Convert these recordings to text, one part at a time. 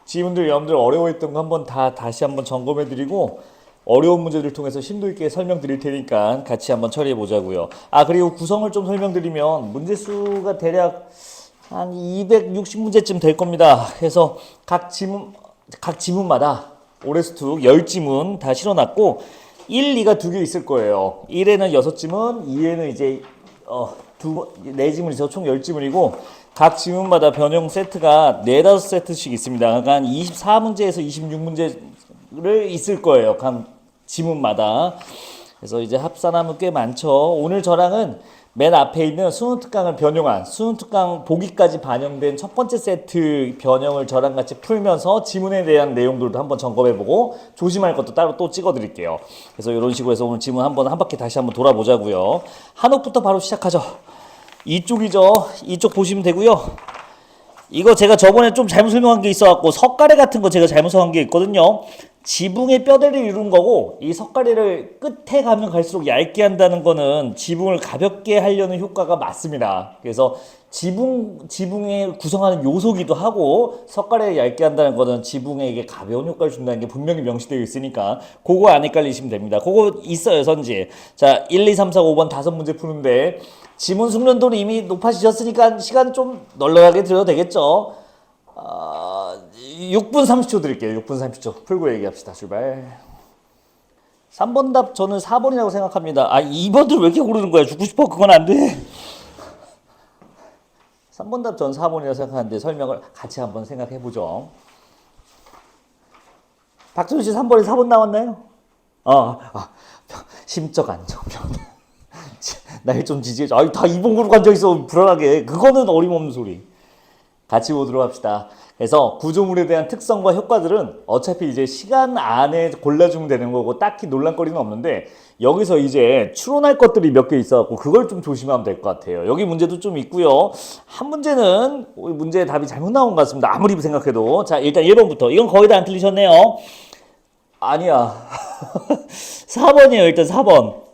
지분들 여러분들 어려워했던 거 한번 다시 한번 점검해드리고 어려운 문제들 통해서 심도 있게 설명드릴 테니까 같이 한번 처리해 보자고요. 그리고 구성을 좀 설명드리면 문제 수가 대략 한 260문제쯤 될 겁니다. 그래서 각 지문마다 올해수특 10지문 다 실어놨고 1, 2가 두 개 있을 거예요. 1에는 6지문, 2에는 이제 4지문이 있어서 총 10지문이고 각 지문마다 변형 세트가 4, 5세트씩 있습니다. 그러니까 한 24문제에서 26문제를 있을 거예요. 각 지문마다. 그래서 이제 합산하면 꽤 많죠. 오늘 저랑은 맨 앞에 있는 수능 특강을 변형한 수능 특강 보기까지 반영된 첫 번째 세트 변형을 저랑 같이 풀면서 지문에 대한 내용들도 한번 점검해보고 조심할 것도 따로 또 찍어드릴게요. 그래서 이런 식으로 해서 오늘 지문 한 바퀴 다시 한번 돌아보자고요. 한옥부터 바로 시작하죠. 이쪽이죠. 이쪽 보시면 되고요. 이거 제가 저번에 좀 잘못 설명한 게 있어갖고 석가래 같은 거 제가 잘못 설명한 게 있거든요. 지붕의 뼈대를 이루는 거고 이 석가래를 끝에 가면 갈수록 얇게 한다는 거는 지붕을 가볍게 하려는 효과가 맞습니다. 그래서 지붕에 구성하는 요소기도 하고 석가래를 얇게 한다는 거는 지붕에게 가벼운 효과를 준다는 게 분명히 명시되어 있으니까 그거 안 헷갈리시면 됩니다. 그거 있어요, 선지. 자, 1, 2, 3, 4, 5번 5문제 푸는데 지문 숙련도는 이미 높아지셨으니까 시간 좀 널널하게 들어도 되겠죠. 6분 30초 드릴게요. 6분 30초. 풀고 얘기합시다. 출발. 3번 답 저는 4번이라고 생각합니다. 2번들 왜 이렇게 고르는 거야? 죽고 싶어? 그건 안 돼. 3번 답 전 4번이라고 생각하는데 설명을 같이 한번 생각해 보죠. 박준호 씨 3번에 4번 나왔나요? 심적 안정면. 날 좀 지지해줘. 다 2번 고르고 앉아있어. 불안하게. 그거는 어림없는 소리. 같이 보도록 합시다. 그래서 구조물에 대한 특성과 효과들은 어차피 이제 시간 안에 골라주면 되는 거고 딱히 논란거리는 없는데 여기서 이제 추론할 것들이 몇 개 있어갖고 그걸 좀 조심하면 될 것 같아요. 여기 문제도 좀 있고요. 한 문제는 문제의 답이 잘못 나온 것 같습니다. 아무리 생각해도. 자, 일단 1번부터. 이건 거의 다 안 틀리셨네요. 아니야. 4번이에요. 일단 4번.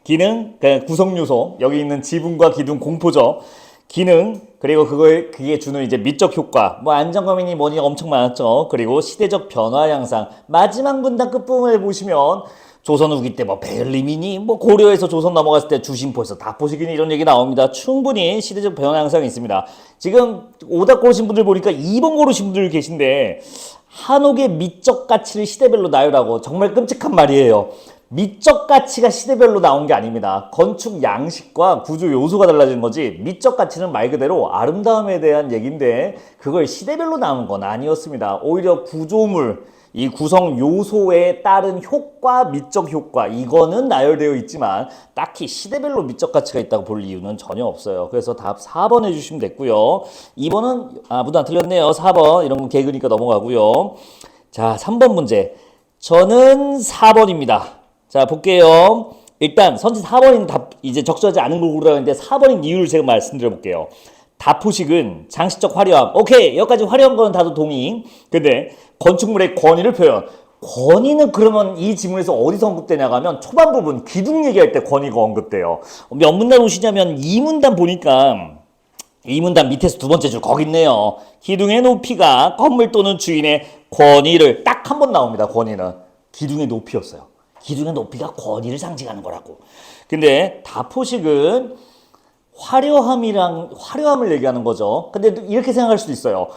기능, 구성요소. 여기 있는 지붕과 기둥 공포죠. 기능, 그리고 그게 주는 이제 미적 효과, 안정감이니 뭐니 엄청 많았죠. 그리고 시대적 변화 양상. 마지막 문단 끝부분을 보시면 조선 후기 때 베를린이니 고려에서 조선 넘어갔을 때 주심포에서 다포식이니 이런 얘기 나옵니다. 충분히 시대적 변화 양상이 있습니다. 지금 오답 고르신 분들 보니까 2번 고르신 분들 계신데 한옥의 미적 가치를 시대별로 나열하고 정말 끔찍한 말이에요. 미적 가치가 시대별로 나온 게 아닙니다. 건축 양식과 구조 요소가 달라진 거지 미적 가치는 말 그대로 아름다움에 대한 얘기인데 그걸 시대별로 나온 건 아니었습니다. 오히려 구조물, 이 구성 요소에 따른 효과, 미적 효과 이거는 나열되어 있지만 딱히 시대별로 미적 가치가 있다고 볼 이유는 전혀 없어요. 그래서 답 4번 해주시면 됐고요. 2번은 모두 안 틀렸네요. 4번 이런 건 개그니까 넘어가고요. 자, 3번 문제. 저는 4번입니다. 자, 볼게요. 일단 선지 4번인 답 이제 적절하지 않은 걸 고르라고 했는데 4번인 이유를 제가 말씀드려 볼게요. 다포식은 장식적 화려함. 오케이. 여기까지 화려한 거는 다들 동의. 근데 건축물의 권위를 표현. 권위는 그러면 이 지문에서 어디서 언급되냐고 하면 초반 부분 기둥 얘기할 때 권위가 언급돼요. 몇 문단 오시냐면 2문단 보니까 2문단 밑에서 두 번째 줄 거기 있네요. 기둥의 높이가 건물 또는 주인의 권위를 딱 한 번 나옵니다. 권위는. 기둥의 높이였어요. 기둥의 높이가 권위를 상징하는 거라고. 근데 다포식은 화려함을 얘기하는 거죠. 근데 이렇게 생각할 수도 있어요.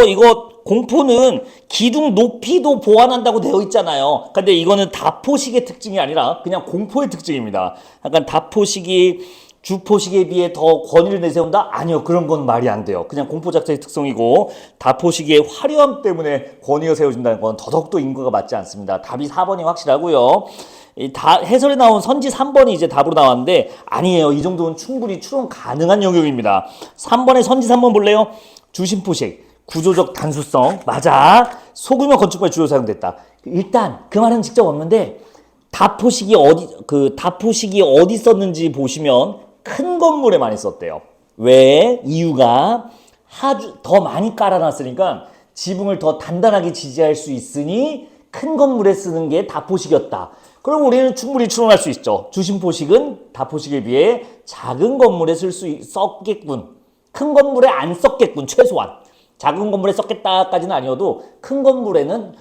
이거 공포는 기둥 높이도 보완한다고 되어 있잖아요. 근데 이거는 다포식의 특징이 아니라 그냥 공포의 특징입니다. 약간 다포식이 주포식에 비해 더 권위를 내세운다? 아니요. 그런 건 말이 안 돼요. 그냥 공포 자체의 특성이고 다포식의 화려함 때문에 권위가 세워진다는 건 더더욱도 인과가 맞지 않습니다. 답이 4번이 확실하고요. 해설에 나온 선지 3번이 이제 답으로 나왔는데 아니에요. 이 정도는 충분히 추론 가능한 영역입니다. 3번에 선지 3번 볼래요? 주심포식, 구조적 단수성. 맞아. 소규모 건축물에 주로 사용됐다. 일단 그 말은 직접 없는데 다포식이 어디 썼는지 보시면 큰 건물에 많이 썼대요. 왜? 이유가 더 많이 깔아놨으니까 지붕을 더 단단하게 지지할 수 있으니 큰 건물에 쓰는 게 다포식이었다. 그럼 우리는 충분히 추론할 수 있죠. 주심포식은 다포식에 비해 작은 건물에 썼겠군. 큰 건물에 안 썼겠군. 최소한. 작은 건물에 썼겠다까지는 아니어도 큰 건물에는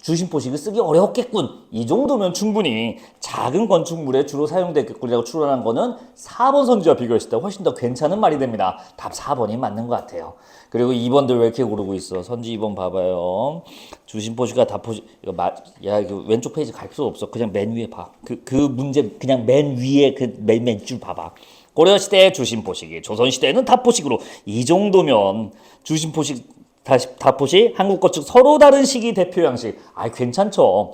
주심포식을 쓰기 어려웠겠군. 이 정도면 충분히 작은 건축물에 주로 사용됐겠군이라고 추론한 거는 4번 선지와 비교했을 때 훨씬 더 괜찮은 말이 됩니다. 답 4번이 맞는 것 같아요. 그리고 2번들 왜 이렇게 고르고 있어? 선지 2번 봐봐요. 주심포식과 다포식 이거 왼쪽 페이지 갈 필요 없어. 그냥 맨 위에 봐. 그 문제 그냥 맨 위에 그 맨 줄 봐봐. 고려시대 주심포식이 조선시대에는 다포식으로 이 정도면 주심포식 다포식 한국 건축 서로 다른 시기 대표 양식. 괜찮죠.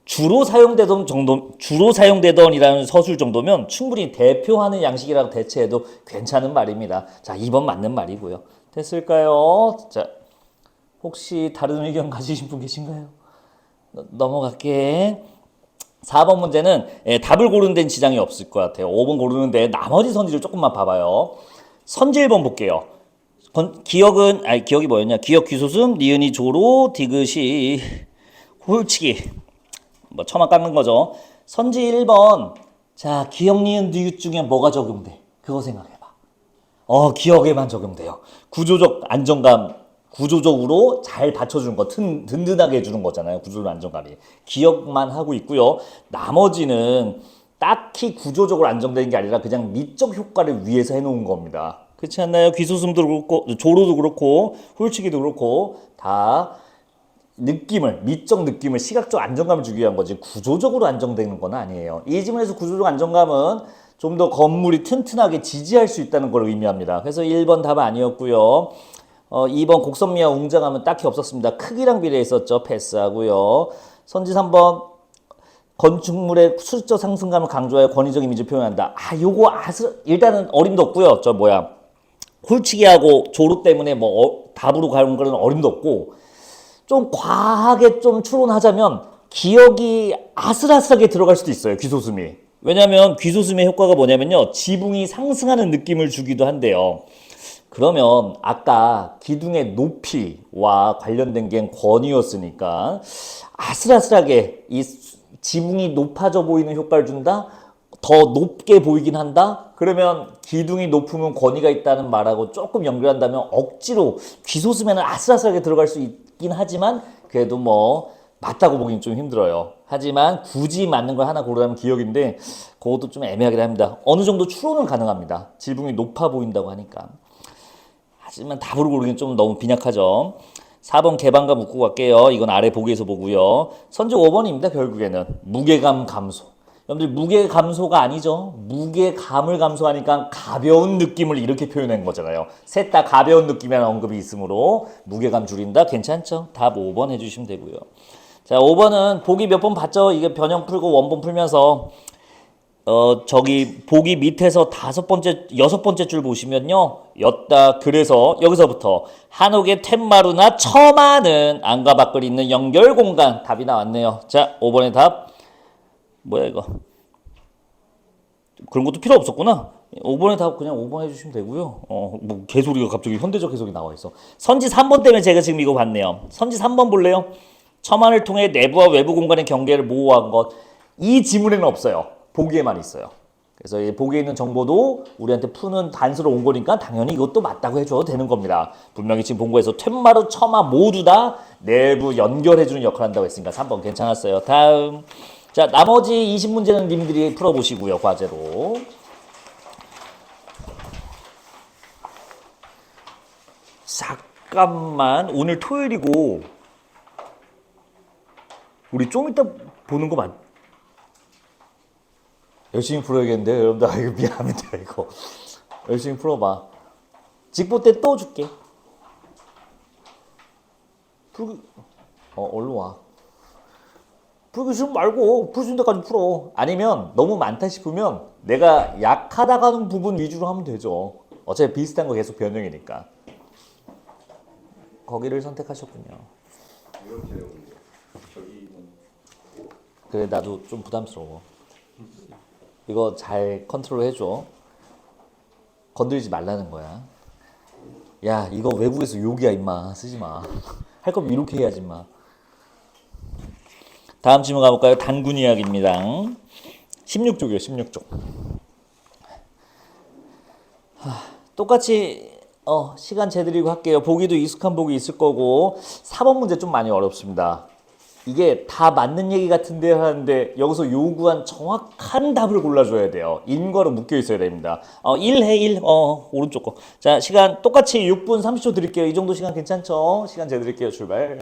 주로 사용되던이라는 서술 정도면 충분히 대표하는 양식이라고 대체해도 괜찮은 말입니다. 자, 2번 맞는 말이고요. 됐을까요? 자, 혹시 다른 의견 가지신 분 계신가요? 넘어갈게. 4번 문제는 답을 고르는 데는 지장이 없을 것 같아요. 5번 고르는데 나머지 선지를 조금만 봐봐요. 선지 1번 볼게요. 기억이 뭐였냐? 기억, 귀소슴, 니은이, 조로, 디귿이, 홀치기. 처만 깎는 거죠. 선지 1번. 자, 기억, 니은, 디귿 중에 뭐가 적용돼? 그거 생각해봐. 기억에만 적용돼요. 구조적 안정감, 구조적으로 잘 받쳐주는 거, 든든하게 해주는 거잖아요. 구조적 안정감이. 기억만 하고 있고요. 나머지는 딱히 구조적으로 안정되는 게 아니라 그냥 미적 효과를 위해서 해놓은 겁니다. 그렇지 않나요? 귀소슴도 그렇고 조로도 그렇고 홀치기도 그렇고 다 미적 느낌을 시각적 안정감을 주기 위한 거지 구조적으로 안정되는 건 아니에요. 이 지문에서 구조적 안정감은 좀 더 건물이 튼튼하게 지지할 수 있다는 걸 의미합니다. 그래서 1번 답은 아니었고요. 2번 곡선미와 웅장함은 딱히 없었습니다. 크기랑 비례했었죠. 패스하고요. 선지 3번 건축물의 수적 상승감을 강조하여 권위적 이미지를 표현한다. 요거 일단은 어림도 없고요. 홀치기하고 조로 때문에 답으로 가는 거는 어림도 없고 좀 과하게 좀 추론하자면 기억이 아슬아슬하게 들어갈 수도 있어요. 귀소슴이. 왜냐하면 귀소슴의 효과가 뭐냐면요. 지붕이 상승하는 느낌을 주기도 한대요. 그러면 아까 기둥의 높이와 관련된 게 권위였으니까 아슬아슬하게 이 지붕이 높아져 보이는 효과를 준다? 더 높게 보이긴 한다? 그러면 기둥이 높으면 권위가 있다는 말하고 조금 연결한다면 억지로 귀소슴에는 아슬아슬하게 들어갈 수 있긴 하지만 그래도 맞다고 보기는 좀 힘들어요. 하지만 굳이 맞는 걸 하나 고르라면 기억인데 그것도 좀 애매하긴 합니다. 어느 정도 추론은 가능합니다. 지붕이 높아 보인다고 하니까. 하지만 답으로 고르기는 좀 너무 빈약하죠. 4번 개방감 묶고 갈게요. 이건 아래 보기에서 보고요. 선지 5번입니다. 결국에는 무게감 감소. 여러분들 무게 감소가 아니죠. 무게감을 감소하니까 가벼운 느낌을 이렇게 표현한 거잖아요. 셋 다 가벼운 느낌이라는 언급이 있으므로 무게감 줄인다. 괜찮죠? 답 5번 해주시면 되고요. 자, 5번은 보기 몇 번 봤죠? 이게 변형 풀고 원본 풀면서 보기 밑에서 6번째 줄 보시면요. 그래서 여기서부터 한옥의 텐마루나 처마는 안과 밖을 잇는 연결 공간 답이 나왔네요. 자, 5번의 답. 뭐야 이거? 그런 것도 필요 없었구나. 5번의 답 그냥 5번 해주시면 되고요. 개소리가 갑자기 현대적 해석이 나와 있어. 선지 3번 때문에 제가 지금 이거 봤네요. 선지 3번 볼래요? 첨안을 통해 내부와 외부 공간의 경계를 모호한 것. 이 지문에는 없어요. 보기에만 있어요. 그래서 이 보기에 있는 정보도 우리한테 푸는 단서로 온 거니까 당연히 이것도 맞다고 해줘도 되는 겁니다. 분명히 지금 본거에서 텐마루, 처마 모두 다 내부 연결해주는 역할을 한다고 했으니까 3번 괜찮았어요. 다음. 자, 나머지 20문제는 님들이 풀어보시고요. 과제로. 잠깐만. 오늘 토요일이고 우리 좀 이따 보는 거 열심히 풀어야겠는데 여러분들 이거 미안합니다. 이거 열심히 풀어봐. 직보 때 또 줄게. 얼른 와. 풀기 싫으면 말고 풀 수 있는 데까지 풀어. 아니면 너무 많다 싶으면 내가 약하다고 하는 부분 위주로 하면 되죠. 어차피 비슷한 거 계속 변형이니까. 거기를 선택하셨군요. 그래, 나도 좀 부담스러워. 이거 잘 컨트롤 해줘. 건드리지 말라는 거야. 야, 이거 외국에서 욕이야 임마. 쓰지 마. 할 거면 이렇게 해야지 임마. 다음 질문 가볼까요? 단군 이야기입니다. 16쪽이에요. 16쪽. 똑같이 시간 재드리고 할게요. 보기도 익숙한 보기 있을 거고 4번 문제 좀 많이 어렵습니다. 이게 다 맞는 얘기 같은데 하는데 여기서 요구한 정확한 답을 골라줘야 돼요. 인과로 묶여 있어야 됩니다. 1 해, 1. 오른쪽 거. 자, 시간 똑같이 6분 30초 드릴게요. 이 정도 시간 괜찮죠? 시간 재드릴게요. 출발.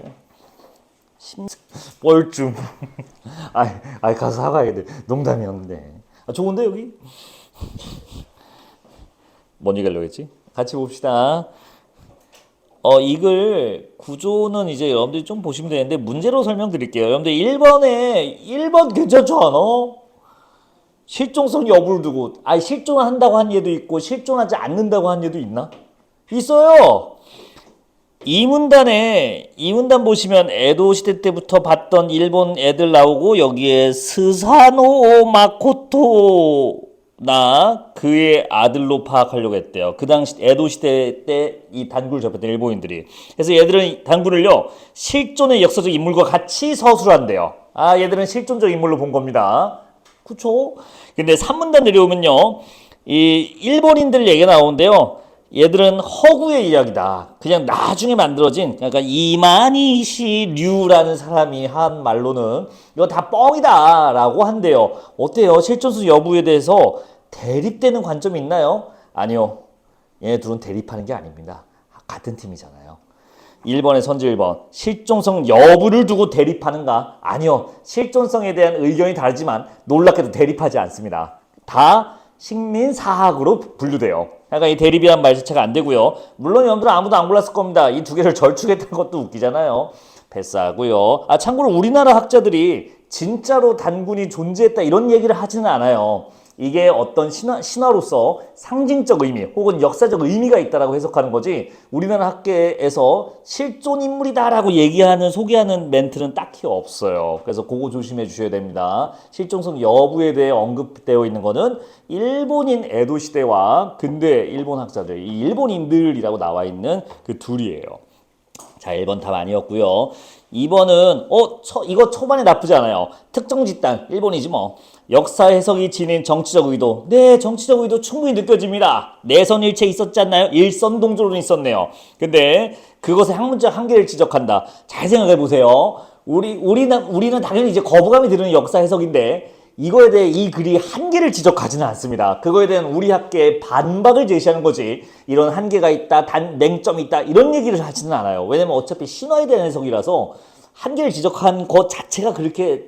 뻘쭘. 가서 사과해야 돼. 농담이었는데. 좋은데, 여기? 뭔 얘기 하려고 했지? 같이 봅시다. 이걸 구조는 이제 여러분들이 좀 보시면 되는데 문제로 설명드릴게요. 여러분들 1번 괜찮죠 않아? 실종성 여부를 두고 실종한다고 한 얘도 있고 실종하지 않는다고 한 얘도 있나? 있어요. 이문단 보시면 에도 시대 때부터 봤던 일본 애들 나오고 여기에 스사노 마코토 나 그의 아들로 파악하려고 했대요. 그 당시 에도 시대 때 이 단구를 접했던 일본인들이. 그래서 얘들은 단구를요 실존의 역사적 인물과 같이 서술한대요. 얘들은 실존적 인물로 본 겁니다. 그쵸? 근데 산문단 내려오면요 이 일본인들 얘기가 나오는데요. 얘들은 허구의 이야기다. 그냥 나중에 만들어진 그러니까 이만희시 류라는 사람이 한 말로는 이거 다 뻥이다 라고 한대요. 어때요? 실존수 여부에 대해서 대립되는 관점이 있나요? 아니요. 얘네 둘은 대립하는 게 아닙니다. 같은 팀이잖아요. 1번의 선지 1번. 실존성 여부를 두고 대립하는가? 아니요. 실존성에 대한 의견이 다르지만 놀랍게도 대립하지 않습니다. 다 식민사학으로 분류돼요. 그러니까 이 대립이란 말 자체가 안 되고요. 물론 여러분들은 아무도 안 골랐을 겁니다. 이 두 개를 절충했다는 것도 웃기잖아요. 패스하고요. 참고로 우리나라 학자들이 진짜로 단군이 존재했다 이런 얘기를 하지는 않아요. 이게 어떤 신화로서 상징적 의미 혹은 역사적 의미가 있다라고 해석하는 거지 우리나라 학계에서 실존 인물이다라고 얘기하는 소개하는 멘트는 딱히 없어요. 그래서 그거 조심해 주셔야 됩니다. 실존성 여부에 대해 언급되어 있는 거는 일본인 에도 시대와 근대 일본 학자들, 이 일본인들이라고 나와 있는 그 둘이에요. 자, 1번 답 아니었고요. 2번은 이거 초반에 나쁘지 않아요. 특정 집단, 일본이지 뭐. 역사 해석이 지닌 정치적 의도. 네, 정치적 의도 충분히 느껴집니다. 내선 일체 있었지 않나요? 일선동조론 있었네요. 근데 그것의 학문적 한계를 지적한다. 잘 생각해 보세요. 우리는 당연히 이제 거부감이 드는 역사 해석인데 이거에 대해 이 글이 한계를 지적하지는 않습니다. 그거에 대한 우리 학계의 반박을 제시하는 거지 이런 한계가 있다, 맹점이 있다 이런 얘기를 하지는 않아요. 왜냐면 어차피 신화에 대한 해석이라서 한계를 지적한 것 자체가 그렇게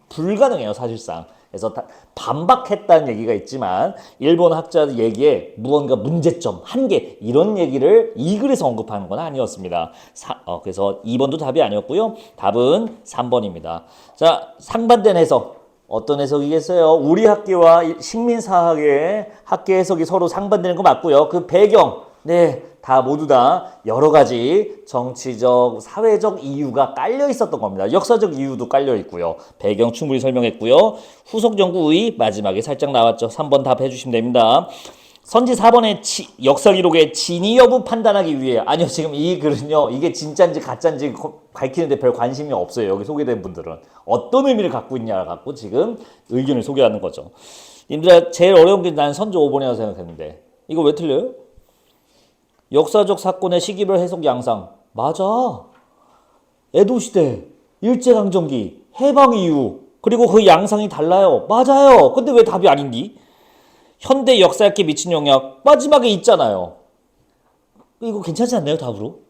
불가능해요 사실상. 그래서 반박했다는 얘기가 있지만 일본 학자들 얘기에 무언가 문제점, 한계 이런 얘기를 이 글에서 언급하는 건 아니었습니다. 그래서 2번도 답이 아니었고요. 답은 3번입니다. 자, 상반된 해석. 어떤 해석이겠어요? 우리 학계와 식민사학의 학계 해석이 서로 상반되는 거 맞고요. 그 배경, 네, 다 모두 다 여러 가지 정치적, 사회적 이유가 깔려 있었던 겁니다. 역사적 이유도 깔려 있고요. 배경 충분히 설명했고요. 후속 연구의 마지막에 살짝 나왔죠. 3번 답해 주시면 됩니다. 선지 4번의 역사 기록의 진위 여부 판단하기 위해 아니요 지금 이 글은요 이게 진짜인지 가짜인지 밝히는데 별 관심이 없어요. 여기 소개된 분들은 어떤 의미를 갖고 있냐 갖고 지금 의견을 소개하는 거죠. 님들아 제일 어려운 게 난 선지 5번이라고 생각했는데 이거 왜 틀려요? 역사적 사건의 시기별 해석 양상 맞아. 에도시대, 일제강점기, 해방 이후 그리고 그 양상이 달라요. 맞아요. 근데 왜 답이 아닌디? 현대 역사학에 미친 영향 마지막에 있잖아요. 이거 괜찮지 않나요 답으로?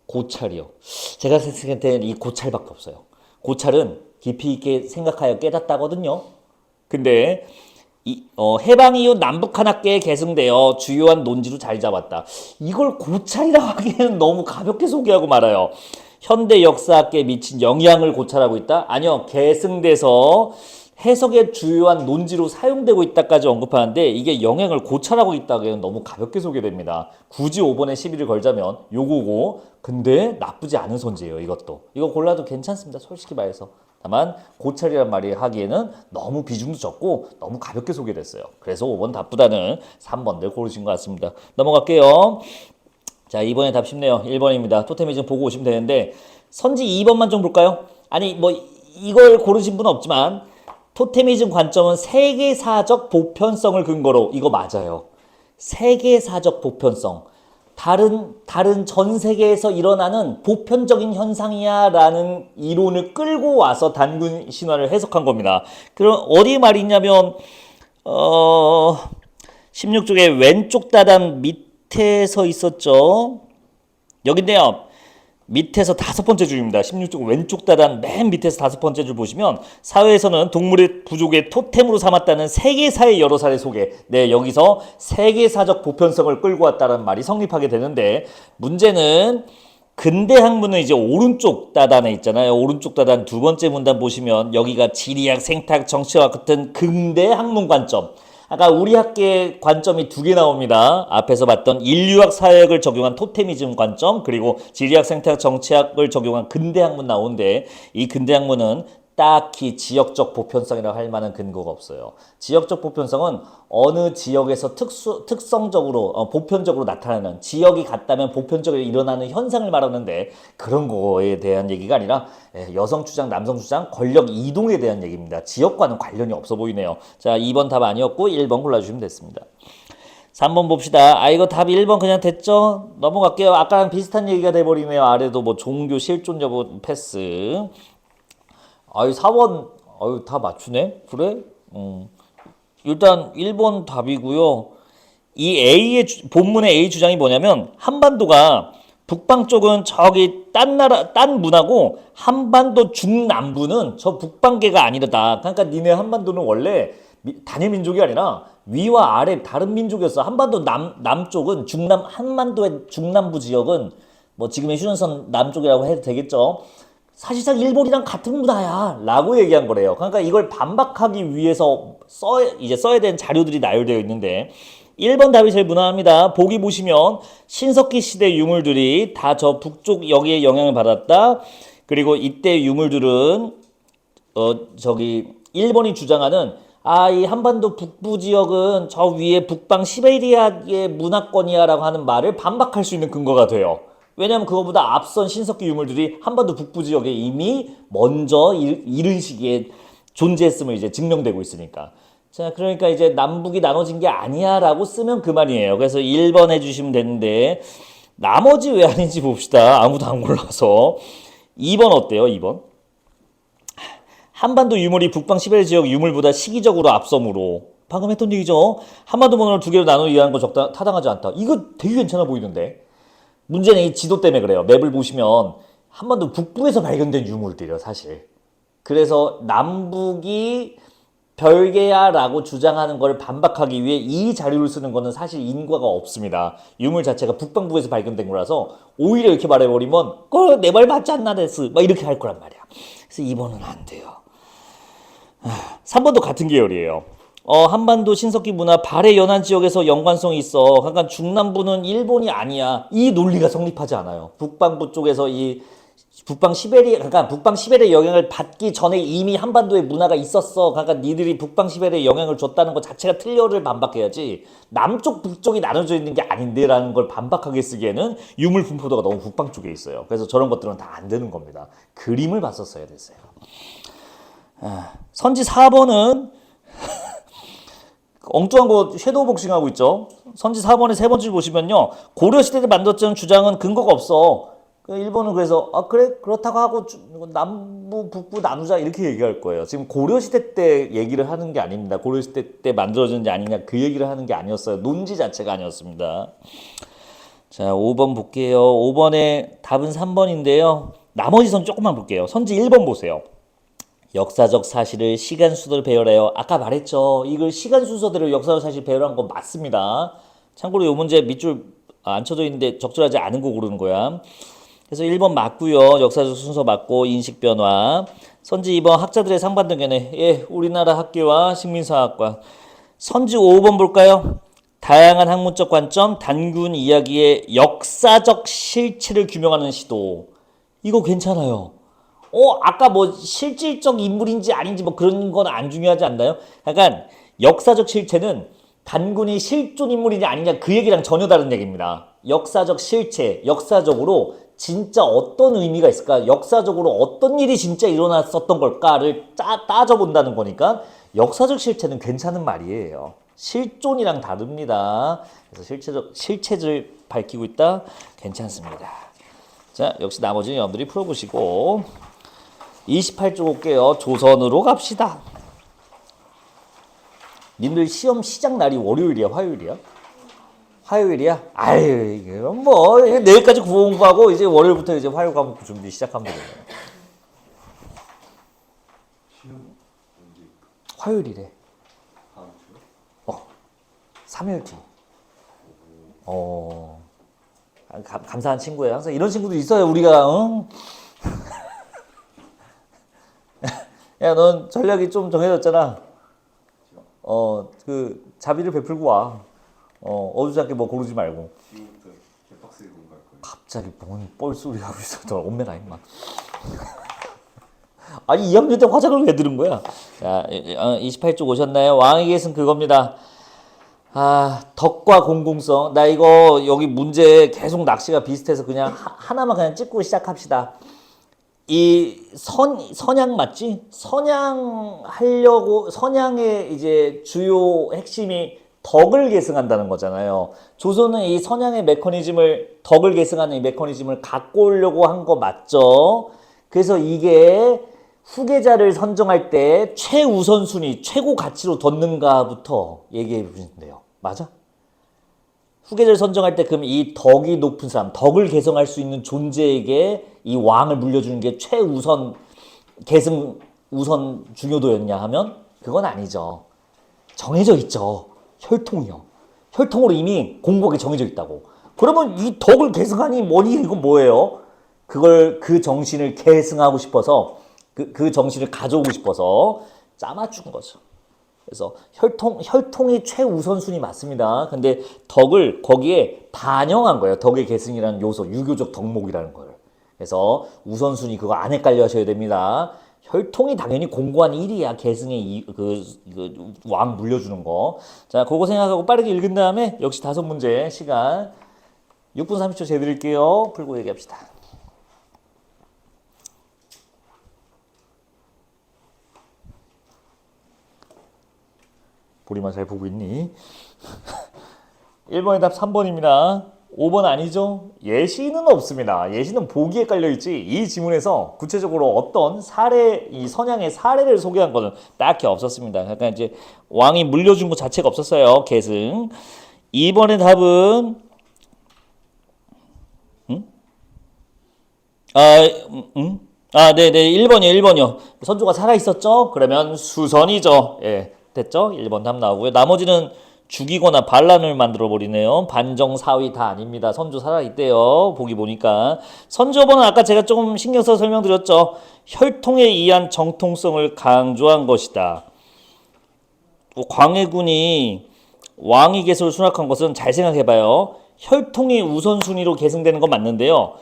고찰이요. 제가 생각할 때는 이 고찰밖에 없어요. 고찰은 깊이 있게 생각하여 깨닫다거든요. 근데 해방 이후 남북한학계에 계승되어 주요한 논지로 자리 잡았다. 이걸 고찰이라고 하기에는 너무 가볍게 소개하고 말아요. 현대 역사학계에 미친 영향을 고찰하고 있다? 아니요. 계승돼서 해석의 주요한 논지로 사용되고 있다까지 언급하는데 이게 영향을 고찰하고 있다기에는 너무 가볍게 소개됩니다. 굳이 5번에 11을 걸자면 요거고 근데 나쁘지 않은 선지예요. 이것도. 이거 골라도 괜찮습니다. 솔직히 말해서. 다만 고찰이란 말이 하기에는 너무 비중도 적고 너무 가볍게 소개됐어요. 그래서 5번 답보다는 3번들 고르신 것 같습니다. 넘어갈게요. 자, 이번에 답 쉽네요. 1번입니다. 토테미즘 보고 오시면 되는데 선지 2번만 좀 볼까요? 아니 뭐 이걸 고르신 분은 없지만 토테미즘 관점은 세계사적 보편성을 근거로 이거 맞아요. 세계사적 보편성. 다른 전 세계에서 일어나는 보편적인 현상이야라는 이론을 끌고 와서 단군 신화를 해석한 겁니다. 그럼 어디 말이 있냐면 16쪽에 왼쪽 다단 밑에서 있었죠. 여긴데요. 밑에서 5번째 줄입니다. 16쪽 왼쪽 다단 맨 밑에서 5번째 줄 보시면 사회에서는 동물의 부족의 토템으로 삼았다는 세계사의 여러 사례 소개. 네, 여기서 세계사적 보편성을 끌고 왔다는 말이 성립하게 되는데 문제는 근대 학문은 이제 오른쪽 다단에 있잖아요. 오른쪽 다단 두 번째 문단 보시면 여기가 지리학, 생태학, 정치학 같은 근대 학문 관점. 아까 우리 학계의 관점이 2개 나옵니다. 앞에서 봤던 인류학, 사회학을 적용한 토테미즘 관점, 그리고 지리학, 생태학, 정치학을 적용한 근대학문 나오는데 이 근대학문은 딱히 지역적 보편성이라고 할 만한 근거가 없어요. 지역적 보편성은 어느 지역에서 특성적으로 보편적으로 나타나는 지역이 같다면 보편적으로 일어나는 현상을 말하는데 그런 거에 대한 얘기가 아니라 여성 주장, 남성 주장, 권력 이동에 대한 얘기입니다. 지역과는 관련이 없어 보이네요. 자, 2번 답 아니었고 1번 골라주시면 됐습니다. 3번 봅시다. 이거 답 1번 그냥 됐죠? 넘어갈게요. 아까랑 비슷한 얘기가 돼버리네요. 아래도 뭐 종교 실존 여부 패스. 4번, 다 맞추네? 그래? 일단 1번 답이고요. 이 A의, 본문의 A 주장이 뭐냐면, 한반도가 북방 쪽은 저기 딴 문하고, 한반도 중남부는 저 북방계가 아니다. 그러니까 니네 한반도는 원래 단일 민족이 아니라 위와 아래 다른 민족이었어. 한반도 남쪽은 한반도의 중남부 지역은 뭐 지금의 휴전선 남쪽이라고 해도 되겠죠. 사실상 일본이랑 같은 문화야 라고 얘기한 거래요. 그러니까 이걸 반박하기 위해서 써야 되는 자료들이 나열되어 있는데 1번 답이 제일 무난합니다. 보기 보시면 신석기 시대 유물들이 다 저 북쪽 여기에 영향을 받았다. 그리고 이때 유물들은 일본이 주장하는 이 한반도 북부 지역은 저 위에 북방 시베리아의 문화권이야 라고 하는 말을 반박할 수 있는 근거가 돼요. 왜냐하면 그거보다 앞선 신석기 유물들이 한반도 북부 지역에 이미 먼저 이른 시기에 존재했음을 이제 증명되고 있으니까. 자, 그러니까 이제 남북이 나눠진 게 아니야 라고 쓰면 그 말이에요. 그래서 1번 해주시면 되는데 나머지 왜 아닌지 봅시다. 아무도 안 골라서. 2번 어때요? 2번. 한반도 유물이 북방 시베리아 지역 유물보다 시기적으로 앞서므로 방금 했던 얘기죠. 한반도 문화를 2개로 나누어 이해하는 거 타당하지 않다. 이거 되게 괜찮아 보이는데. 문제는 이 지도 때문에 그래요. 맵을 보시면 한반도 북부에서 발견된 유물들이에요, 사실. 그래서 남북이 별개야라고 주장하는 걸 반박하기 위해 이 자료를 쓰는 거는 사실 인과가 없습니다. 유물 자체가 북방부에서 발견된 거라서 오히려 이렇게 말해버리면 내 말 맞지 않나 데스 막 이렇게 할 거란 말이야. 그래서 2번은 안 돼요. 3번도 같은 계열이에요. 한반도 신석기 문화 발해 연안 지역에서 연관성이 있어. 그러니까 중남부는 일본이 아니야. 이 논리가 성립하지 않아요. 북방부 쪽에서 북방 시베리아 영향을 받기 전에 이미 한반도에 문화가 있었어. 그러니까 니들이 북방 시베리아 영향을 줬다는 것 자체가 틀려를 반박해야지. 남쪽 북쪽이 나눠져 있는 게 아닌데라는 걸 반박하게 쓰기에는 유물 분포도가 너무 북방 쪽에 있어요. 그래서 저런 것들은 다 안 되는 겁니다. 그림을 봤었어야 됐어요. 선지 4번은 엉뚱한 거 섀도우 복싱하고 있죠. 선지 4번의 세 번째 보시면요. 고려시대에 만들었던 주장은 근거가 없어. 일본은 그래서 그래 그렇다고 하고 남부 북부 나누자 이렇게 얘기할 거예요. 지금 고려시대 때 얘기를 하는 게 아닙니다. 고려시대 때 만들어졌는지 아니냐 그 얘기를 하는 게 아니었어요. 논지 자체가 아니었습니다. 자, 5번 볼게요. 5번의 답은 3번인데요. 나머지 선 조금만 볼게요. 선지 1번 보세요. 역사적 사실을 시간 순서대로 배열해요. 아까 말했죠. 이걸 시간 순서대로 역사적 사실 배열한 건 맞습니다. 참고로 이 문제 밑줄 안 쳐져 있는데 적절하지 않은 거 고르는 거야. 그래서 1번 맞고요. 역사적 순서 맞고 인식 변화. 선지 2번 학자들의 상반된 견해. 예, 우리나라 학계와 식민사학과. 선지 5번 볼까요? 다양한 학문적 관점, 단군 이야기의 역사적 실체를 규명하는 시도. 이거 괜찮아요. 아까 뭐 실질적 인물인지 아닌지 뭐 그런 건 안 중요하지 않나요? 약간 역사적 실체는 단군이 실존 인물이냐 아니냐 그 얘기랑 전혀 다른 얘기입니다. 역사적 실체, 역사적으로 진짜 어떤 의미가 있을까? 역사적으로 어떤 일이 진짜 일어났었던 걸까를 따져본다는 거니까 역사적 실체는 괜찮은 말이에요. 실존이랑 다릅니다. 그래서 실체를 밝히고 있다. 괜찮습니다. 자, 역시 나머지는 여러분들이 풀어보시고 28쪽 올게요. 조선으로 갑시다. 님들 시험 시작 날이 월요일이야, 화요일이야? 화요일이야? 아유, 이게 뭐 내일까지 국어 공부하고 이제 월요일부터 이제 화요 과목 준비 시작하면 되잖아요. 화요일이래. 3일 뒤. 감사한 친구예요. 항상 이런 친구도 있어요, 우리가. 응? 야, 넌 전략이 좀 정해졌잖아. 그 자비를 베풀고 와. 어주잡게 뭐 고르지 말고. 지금부터 개빡세게 공부할 거예요. 갑자기 뭔 뻘소리 하고 있어. 너 엄매가 임마. 아니 2학년 때 화작을 왜 들은 거야? 자, 28쪽 오셨나요? 왕의 계승 그겁니다. 덕과 공공성. 나 이거 여기 문제 계속 낚시가 비슷해서 그냥 하나만 그냥 찍고 시작합시다. 이 선양 맞지? 선양의 이제 주요 핵심이 덕을 계승한다는 거잖아요. 조선은 이 선양의 메커니즘을, 덕을 계승하는 이 메커니즘을 갖고 오려고 한 거 맞죠? 그래서 이게 후계자를 선정할 때 최우선순위, 최고 가치로 뒀는가부터 얘기해 보시면 돼요. 맞아? 후계자를 선정할 때 그럼 이 덕이 높은 사람, 덕을 계승할 수 있는 존재에게 이 왕을 물려주는 게 최우선 계승 우선 중요도였냐 하면 그건 아니죠. 정해져 있죠. 혈통이요. 혈통으로 이미 공고하게 정해져 있다고. 그러면 이 덕을 계승하니 뭐니 이건 뭐예요? 그걸 그 정신을 계승하고 싶어서 그 정신을 가져오고 싶어서 짜맞춘 거죠. 그래서 혈통이 최우선순위 맞습니다. 근데 덕을 거기에 반영한 거예요. 덕의 계승이라는 요소, 유교적 덕목이라는 걸. 그래서 우선순위 그거 안 헷갈려 하셔야 됩니다. 혈통이 당연히 공고한 일이야. 계승의 왕 물려주는 거. 자, 그거 생각하고 빠르게 읽은 다음에 역시 5문제 시간 6분 30초 재드릴게요. 풀고 얘기합시다. 보리만 잘 보고 있니? 1번의 답 3번입니다. 5번 아니죠? 예시는 없습니다. 예시는 보기에 깔려있지 이 지문에서 구체적으로 어떤 사례, 이 선양의 사례를 소개한 거는 딱히 없었습니다. 약간 이제 왕이 물려준 것 자체가 없었어요. 계승. 2번의 답은 네네 1번이요. 선조가 살아있었죠? 그러면 수선이죠. 예. 됐죠? 1번 답 나오고요. 나머지는 죽이거나 반란을 만들어 버리네요. 반정 사위 다 아닙니다. 선조 살아있대요. 보기 보니까. 선조번은 아까 제가 조금 신경 써서 설명드렸죠. 혈통에 의한 정통성을 강조한 것이다. 광해군이 왕위 계승을 수락한 것은 잘 생각해봐요. 혈통이 우선순위로 계승되는 건 맞는데요.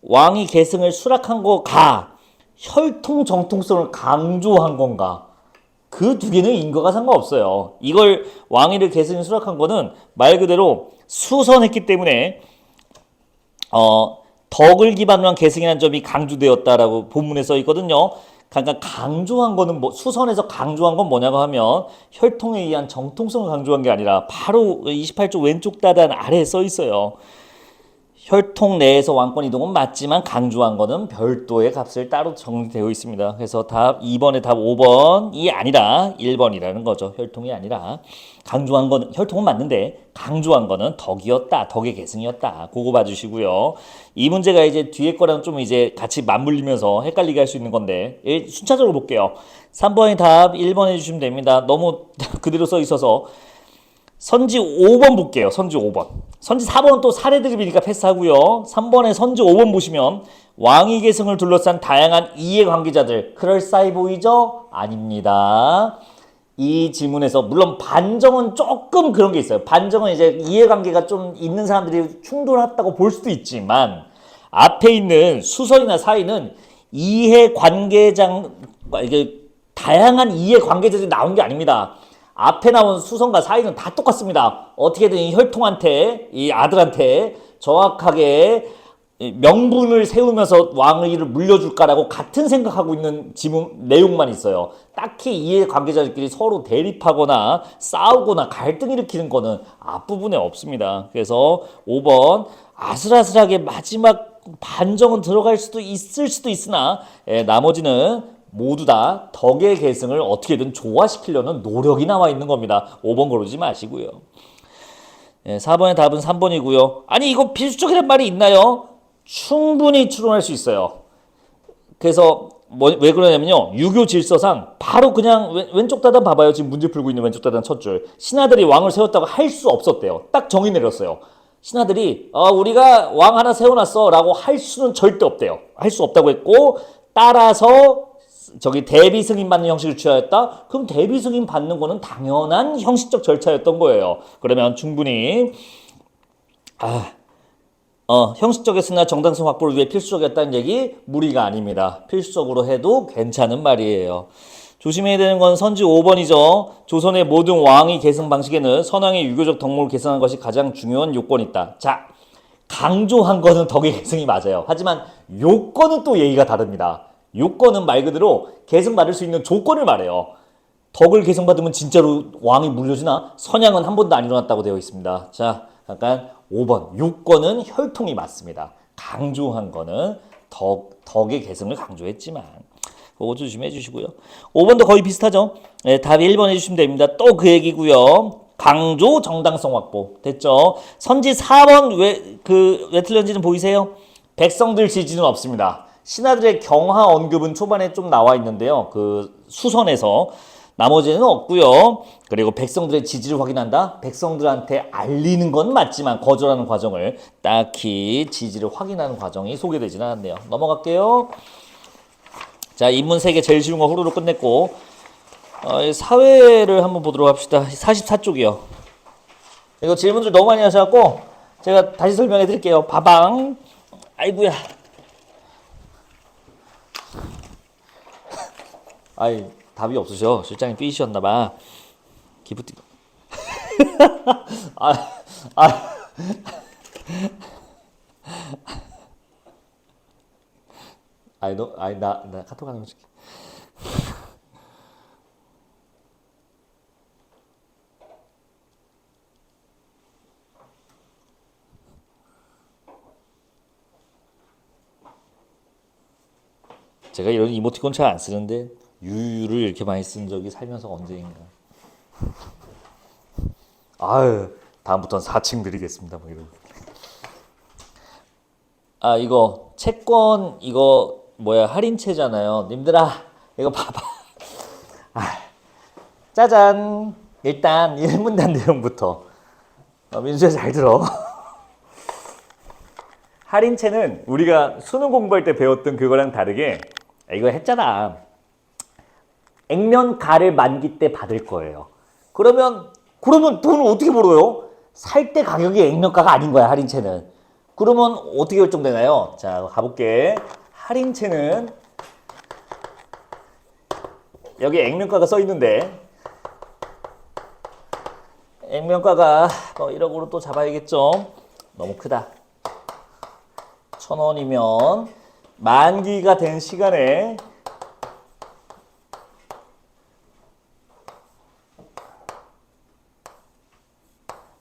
왕위 계승을 수락한 거가 혈통 정통성을 강조한 건가? 그 두 개는 인과가 상관없어요. 이걸 왕위를 계승 수락한 거는 말 그대로 수선했기 때문에 덕을 기반으로 한 계승이라는 점이 강조되었다라고 본문에 써 있거든요. 그러니까 강조한 거는 수선에서 강조한 건 뭐냐고 하면 혈통에 의한 정통성을 강조한 게 아니라 바로 28쪽 왼쪽 다단 아래에 써 있어요. 혈통 내에서 왕권 이동은 맞지만 강조한 거는 별도의 값을 따로 정리되어 있습니다. 그래서 답 2번의 답 5번이 아니라 1번이라는 거죠. 혈통이 아니라 강조한 거는 혈통은 맞는데 강조한 거는 덕이었다. 덕의 계승이었다. 그거 봐주시고요. 이 문제가 이제 뒤에 거랑 좀 이제 같이 맞물리면서 헷갈리게 할 수 있는 건데 순차적으로 볼게요. 3번의 답 1번 해주시면 됩니다. 너무 그대로 써 있어서 선지 5번 볼게요. 선지 5번. 선지 4번은 또 사례 드립이니까 패스하고요. 3번에 선지 5번 보시면 왕위 계승을 둘러싼 다양한 이해관계자들 그럴싸해 보이죠? 아닙니다. 이 지문에서 물론 반정은 조금 그런 게 있어요. 반정은 이제 이해관계가 좀 있는 사람들이 충돌했다고 볼 수도 있지만 앞에 있는 수선이나 사이는 이해관계장 이게 다양한 이해관계자들이 나온 게 아닙니다. 앞에 나온 수선과 사이는 다 똑같습니다. 어떻게든 이 혈통한테, 이 아들한테 정확하게 명분을 세우면서 왕위를 물려줄까라고 같은 생각하고 있는 지문 내용만 있어요. 딱히 이해 관계자들끼리 서로 대립하거나 싸우거나 갈등 일으키는 거는 앞부분에 없습니다. 그래서 5번 아슬아슬하게 마지막 반정은 들어갈 수도 있을 수도 있으나 나머지는 모두 다 덕의 계승을 어떻게든 조화시키려는 노력이 나와 있는 겁니다. 5번 고르지 마시고요. 4번의 답은 3번이고요. 아니 이거 필수적이란 말이 있나요? 충분히 추론할 수 있어요. 그래서 왜 그러냐면요. 유교 질서상 바로 그냥 왼쪽 다단 봐봐요. 지금 문제 풀고 있는 왼쪽 다단 첫 줄. 신하들이 왕을 세웠다고 할 수 없었대요. 딱 정의 내렸어요. 신하들이 우리가 왕 하나 세워놨어 라고 할 수는 절대 없대요. 할 수 없다고 했고 따라서 저기 대비 승인 받는 형식을 취하였다? 그럼 대비 승인 받는 거는 당연한 형식적 절차였던 거예요. 그러면 충분히 형식적이었으나 정당성 확보를 위해 필수적이었다는 얘기 무리가 아닙니다. 필수적으로 해도 괜찮은 말이에요. 조심해야 되는 건 선지 5번이죠. 조선의 모든 왕위 계승 방식에는 선왕의 유교적 덕목을 계승하는 것이 가장 중요한 요건이 있다. 자, 강조한 거는 덕의 계승이 맞아요. 하지만 요건은 또 예의가 다릅니다. 요건은 말 그대로 계승받을 수 있는 조건을 말해요. 덕을 계승받으면 진짜로 왕이 물려주나? 선양은 한 번도 안 일어났다고 되어 있습니다. 자, 약간 5번 요건은 혈통이 맞습니다. 강조한 거는 덕의 계승을 강조했지만 그거 조심해 주시고요. 5번도 거의 비슷하죠. 답 1번 해주시면 됩니다. 또 그 얘기고요. 강조 정당성 확보 됐죠. 선지 4번 왜 틀렸는지는 보이세요? 백성들 지지는 없습니다. 신하들의 경하 언급은 초반에 좀 나와 있는데요. 그 수선에서 나머지는 없고요. 그리고 백성들의 지지를 확인한다. 백성들한테 알리는 건 맞지만 거절하는 과정을 딱히 지지를 확인하는 과정이 소개되지는 않았네요. 넘어갈게요. 자, 인문 3개 제일 쉬운 거 후루룩 끝냈고 사회를 한번 보도록 합시다. 44쪽이요. 이거 질문들 너무 많이 하셔갖고 제가 다시 설명해 드릴게요. 바방. 아이고야. 아이 답이 없으셔. 실장님 삐지셨나봐. 기프티. 나 카톡 하는 거 줄게. 제가 이런 이모티콘 잘 안 쓰는데 유유를 이렇게 많이 쓴 적이 살면서 언제인가. 아유, 다음부터는 4층 드리겠습니다. 뭐 이런. 이거 채권 이거 할인채잖아요. 님들아 이거 봐봐. 짜잔. 일단 1문단 내용부터 민수야 잘 들어. 할인채는 우리가 수능 공부할 때 배웠던 그거랑 다르게 이거 했잖아. 액면가를 만기 때 받을 거예요. 그러면 돈을 어떻게 벌어요? 살 때 가격이 액면가가 아닌 거야, 할인채는. 그러면 어떻게 결정되나요? 자, 가볼게. 할인채는 여기 액면가가 써 있는데 액면가가 1억으로 또 잡아야겠죠? 너무 크다. 1,000원이면 만기가 된 시간에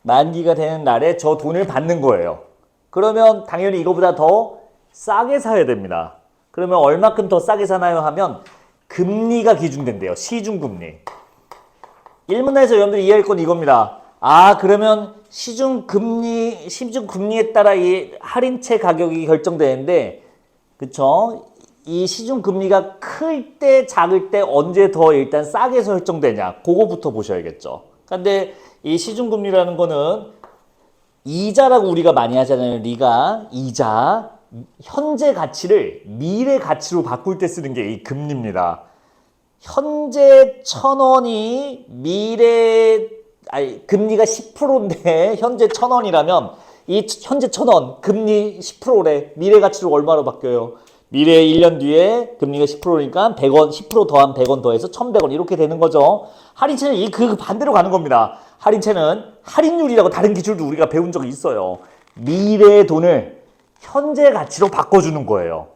만기가 되는 날에 저 돈을 받는 거예요. 그러면 당연히 이거보다 더 싸게 사야 됩니다. 그러면 얼마큼 더 싸게 사나요 하면 금리가 기준된대요. 시중금리. 1문에서 여러분들이 이해할 건 이겁니다. 그러면 시중금리에 따라 이 할인채 가격이 결정되는데, 그쵸? 이 시중금리가 클 때, 작을 때 언제 더 일단 싸게 설정되냐. 그거부터 보셔야겠죠. 근데 이 시중금리라는 거는 이자라고 우리가 많이 하잖아요. 이자. 현재 가치를 미래 가치로 바꿀 때 쓰는 게 이 금리입니다. 현재 1,000원이 금리가 10%인데 현재 1,000원이라면 이 현재 1,000원 금리 10%래. 미래 가치로 얼마로 바뀌어요? 미래 1년 뒤에 금리가 10%니까 100원, 10% 더한 100원 더해서 1,100원 이렇게 되는 거죠. 할인채는 그 반대로 가는 겁니다. 할인채는 할인율이라고 다른 기술도 우리가 배운 적이 있어요. 미래의 돈을 현재 가치로 바꿔주는 거예요.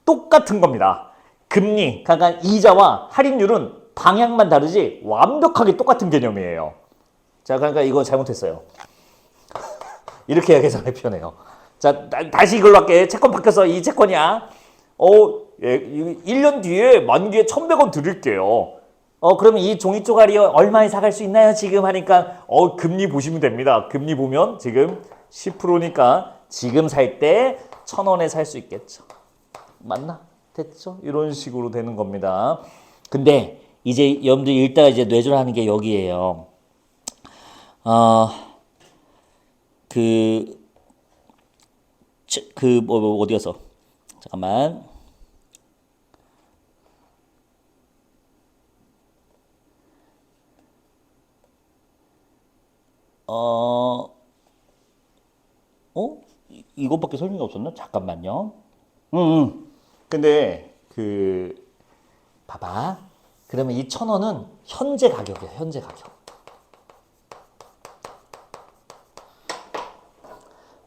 똑같은 겁니다. 금리, 그러니까 이자와 할인율은 방향만 다르지 완벽하게 똑같은 개념이에요. 자, 그러니까 이거 잘못했어요. 이렇게 해야 계산을 표현해요. 자, 다시 이걸로 할게. 채권 바뀌어서 이 채권이야. 예, 1년 뒤에 만기에 1,100원 드릴게요. 그러면 이 종이 쪼가리 얼마에 사갈 수 있나요? 지금 하니까 금리 보시면 됩니다. 금리 보면 지금 10%니까 지금 살 때 1,000원에 살 수 있겠죠. 맞나? 됐죠? 이런 식으로 되는 겁니다. 근데 이제 여러분들 읽다가 이제 뇌절하는 게 여기에요. 어디였어? 잠깐만. 이것밖에 설명이 없었나? 잠깐만요. 근데 봐봐. 그러면 이 1,000원은 현재 가격이야, 현재 가격.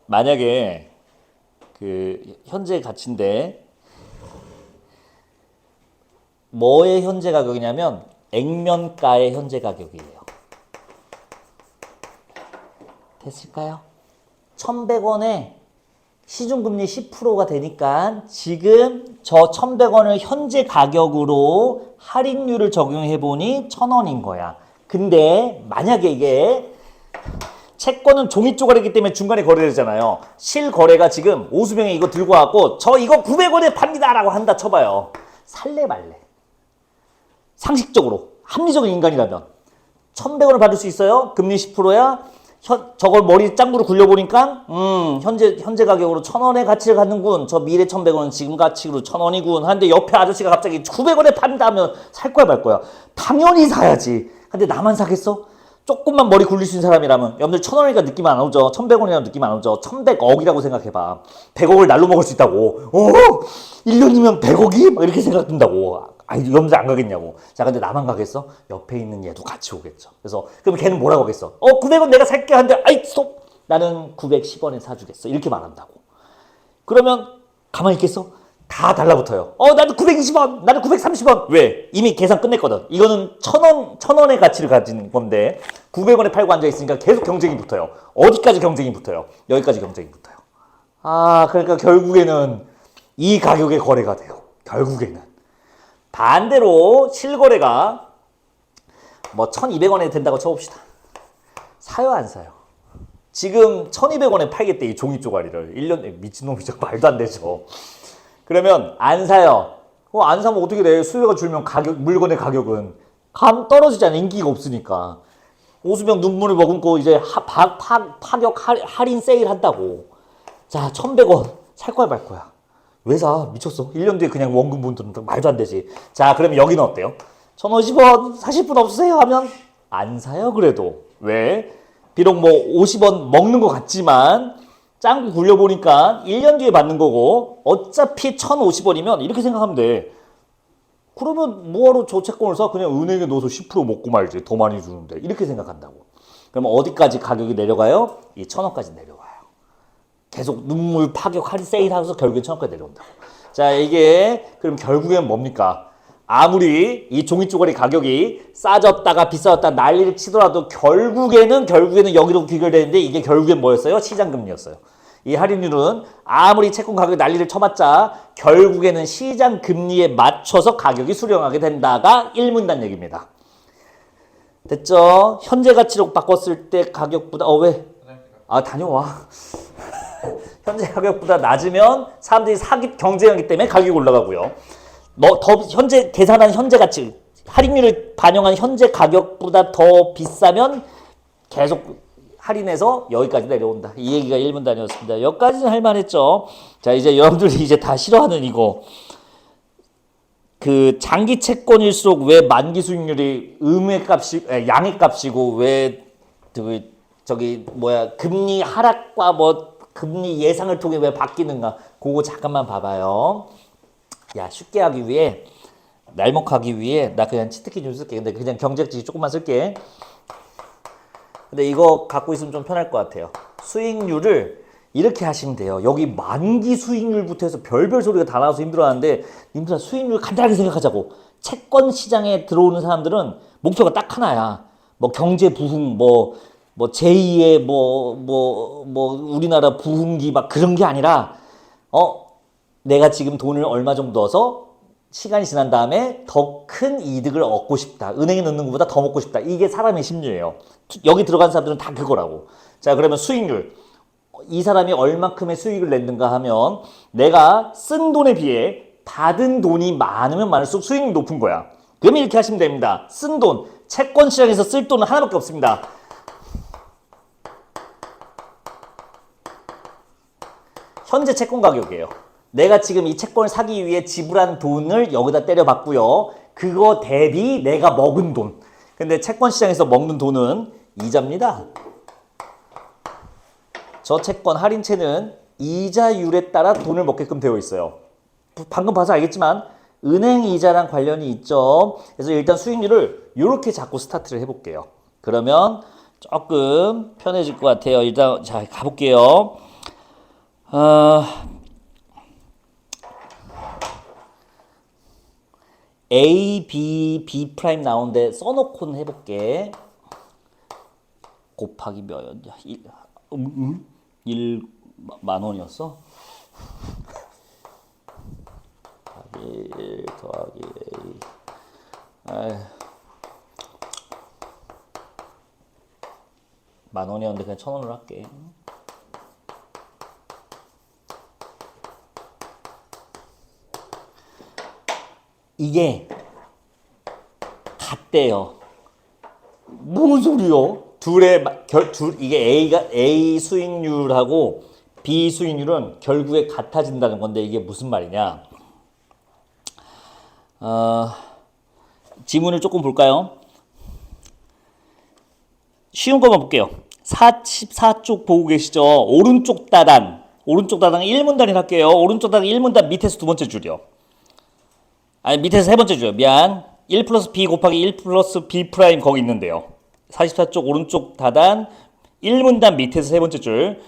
만약에 현재 가치인데 뭐의 현재 가격이냐면 액면가의 현재 가격이에요. 됐을까요? 1,100원에 시중금리 10%가 되니까 지금 저 1,100원을 현재 가격으로 할인율을 적용해보니 1,000원인 거야. 근데 만약에 이게 채권은 종이 쪼가리이기 때문에 중간에 거래되잖아요. 실거래가 지금 오수병이 이거 들고 와갖고 저 이거 900원에 팝니다 라고 한다 쳐봐요. 살래 말래? 상식적으로 합리적인 인간이라면 1,100원을 받을 수 있어요? 금리 10%야? 저걸 머리 짱구로 굴려보니까 현재 가격으로 1,000원의 가치를 갖는군. 저 미래 1,100원은 지금 가치로 1,000원이군. 하는데 옆에 아저씨가 갑자기 900원에 판다 하면 살 거야 말 거야? 당연히 사야지. 근데 나만 사겠어? 조금만 머리 굴릴 수 있는 사람이라면 여러분들 1,000원이니까 느낌 안 오죠? 1,100원이라면 느낌 안 오죠? 1,100억이라고 생각해봐. 100억을 날로 먹을 수 있다고. 1년이면 100억이? 막 이렇게 생각 든다고. 여러분들 안 가겠냐고. 자, 근데 나만 가겠어? 옆에 있는 얘도 같이 오겠죠. 그래서 그럼 걔는 뭐라고 하겠어? 900원 내가 살게 하는데 스톱! 나는 910원에 사주겠어. 이렇게 말한다고. 그러면 가만히 있겠어? 다 달라붙어요. 나는 920원, 나는 930원. 왜? 이미 계산 끝냈거든. 이거는 1,000원의 가치를 가진 건데 900원에 팔고 앉아있으니까 계속 경쟁이 붙어요. 어디까지 경쟁이 붙어요? 여기까지 경쟁이 붙어요. 그러니까 결국에는 이 가격에 거래가 돼요. 결국에는. 반대로 실거래가 1,200원에 된다고 쳐봅시다. 사요, 안 사요? 지금 1,200원에 팔겠대, 이 종이 쪼가리를. 1년에 미친놈이죠. 말도 안 되죠. 그러면 안 사요. 안 사면 어떻게 돼? 수요가 줄면 물건의 가격은 떨어지잖아. 인기가 없으니까. 오수병 눈물을 머금고 이제 파격 할인 세일 한다고. 자, 1,100원 살 거야 말 거야? 왜 사? 미쳤어. 1년 뒤에 그냥 원금 분들은 말도 안 되지. 자, 그러면 여기는 어때요? 1,050원 사실 분 없으세요? 하면 안 사요 그래도. 왜? 비록 50원 먹는 것 같지만 짱구 굴려보니까 1년 뒤에 받는 거고 어차피 1,050원이면 이렇게 생각하면 돼. 그러면 뭐하러 저 채권을 사? 그냥 은행에 넣어서 10% 먹고 말지. 더 많이 주는데. 이렇게 생각한다고. 그러면 어디까지 가격이 내려가요? 이 1,000원까지 내려와요. 계속 눈물 파격 할인 세일하면서 결국엔 1,000원까지 내려온다고. 자, 이게 그럼 결국엔 뭡니까? 아무리 이 종이 쪼가리 가격이 싸졌다가 비싸졌다 난리를 치더라도 결국에는 여기로 귀결되는데 이게 결국엔 뭐였어요? 시장금리였어요. 이 할인율은 아무리 채권 가격이 난리를 쳐봤자 결국에는 시장금리에 맞춰서 가격이 수령하게 된다가 1문단 얘기입니다. 됐죠? 현재 가치로 바꿨을 때 가격보다 왜? 다녀와. 현재 가격보다 낮으면 사람들이 경쟁하기 때문에 가격이 올라가고요. 현재 계산한 현재 가치, 할인율을 반영한 현재 가격보다 더 비싸면 계속 할인해서 여기까지 내려온다. 이 얘기가 1문단이었습니다. 여기까지는 할만했죠. 자, 이제 여러분들이 이제 다 싫어하는 이거. 장기 채권일수록 왜 만기 수익률이 양의 값이고 왜 금리 하락과 금리 예상을 통해 왜 바뀌는가? 그거 잠깐만 봐봐요. 쉽게 하기 위해 날먹하기 위해 나 그냥 치트키 좀 쓸게. 근데 그냥 경제지 조금만 쓸게. 근데 이거 갖고 있으면 좀 편할 것 같아요. 수익률을 이렇게 하시면 돼요. 여기 만기 수익률부터 해서 별별 소리가 다 나와서 힘들어하는데 님들아 수익률 간단하게 생각하자고. 채권 시장에 들어오는 사람들은 목표가 딱 하나야. 뭐 경제 부흥, 뭐 제2의 우리나라 부흥기 막 그런 게 아니라 내가 지금 돈을 얼마 정도 넣어서 시간이 지난 다음에 더 큰 이득을 얻고 싶다. 은행에 넣는 것보다 더 먹고 싶다. 이게 사람의 심리예요. 여기 들어간 사람들은 다 그거라고. 자, 그러면 수익률. 이 사람이 얼마큼의 수익을 냈는가 하면 내가 쓴 돈에 비해 받은 돈이 많으면 많을수록 수익률이 높은 거야. 그러면 이렇게 하시면 됩니다. 쓴 돈, 채권 시장에서 쓸 돈은 하나밖에 없습니다. 현재 채권 가격이에요. 내가 지금 이 채권을 사기 위해 지불한 돈을 여기다 때려봤고요. 그거 대비 내가 먹은 돈. 근데 채권 시장에서 먹는 돈은 이자입니다. 저 채권 할인채는 이자율에 따라 돈을 먹게끔 되어 있어요. 방금 봐서 알겠지만 은행 이자랑 관련이 있죠. 그래서 일단 수익률을 이렇게 잡고 스타트를 해볼게요. 그러면 조금 편해질 것 같아요. 일단 자 가볼게요. A, B, B 프라임 나오는데 써놓고는 해볼게. 곱하기 몇이었냐? 1만 원이었어? 1 더하기 A. 만 원이었는데 그냥 1,000원으로 할게. 이게 같대요. 뭔 소리요? 이게 A 수익률하고 B 수익률은 결국에 같아진다는 건데 이게 무슨 말이냐? 지문을 조금 볼까요? 쉬운 것만 볼게요. 44쪽 보고 계시죠? 오른쪽 다단 1문단이라 할게요. 오른쪽 다단 1문단 밑에서 두 번째 줄이요. 아니 밑에서 세 번째 줄이요. 미안. 1 플러스 B 곱하기 1 플러스 B 프라임 거기 있는데요. 44쪽 오른쪽 다단 1문단 밑에서 세 번째 줄.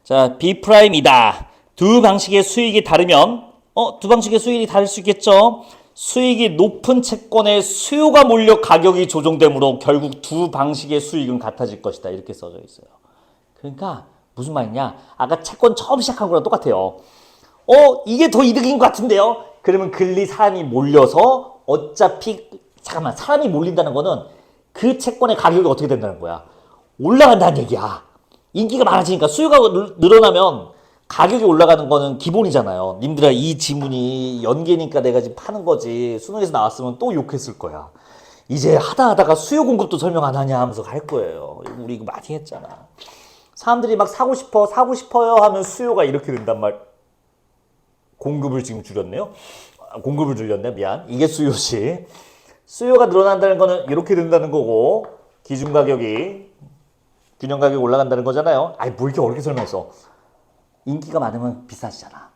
자, B 프라임이다. 두 방식의 수익이 다르면 두 방식의 수익이 다를 수 있겠죠. 수익이 높은 채권에 수요가 몰려 가격이 조정되므로 결국 두 방식의 수익은 같아질 것이다. 이렇게 써져 있어요. 그러니까 무슨 말이냐? 아까 채권 처음 시작한 거랑 똑같아요. 이게 더 이득인 것 같은데요? 그러면 사람이 몰려서 어차피 잠깐만 사람이 몰린다는 거는 그 채권의 가격이 어떻게 된다는 거야? 올라간다는 얘기야. 인기가 많아지니까 수요가 늘어나면 가격이 올라가는 거는 기본이잖아요. 님들아 이 지문이 연계니까 내가 지금 파는 거지. 수능에서 나왔으면 또 욕했을 거야. 이제 하다가 수요 공급도 설명 안 하냐 하면서 갈 거예요. 우리 이거 많이 했잖아. 사람들이 막 사고 싶어요 하면 수요가 이렇게 된단 말. 공급을 지금 줄였네요. 공급을 줄였네. 미안. 이게 수요지. 수요가 늘어난다는 거는 이렇게 된다는 거고 기준 가격이 균형 가격이 올라간다는 거잖아요. 아이 뭐 이렇게 어렵게 설명했어. 인기가 많으면 비싸지잖아.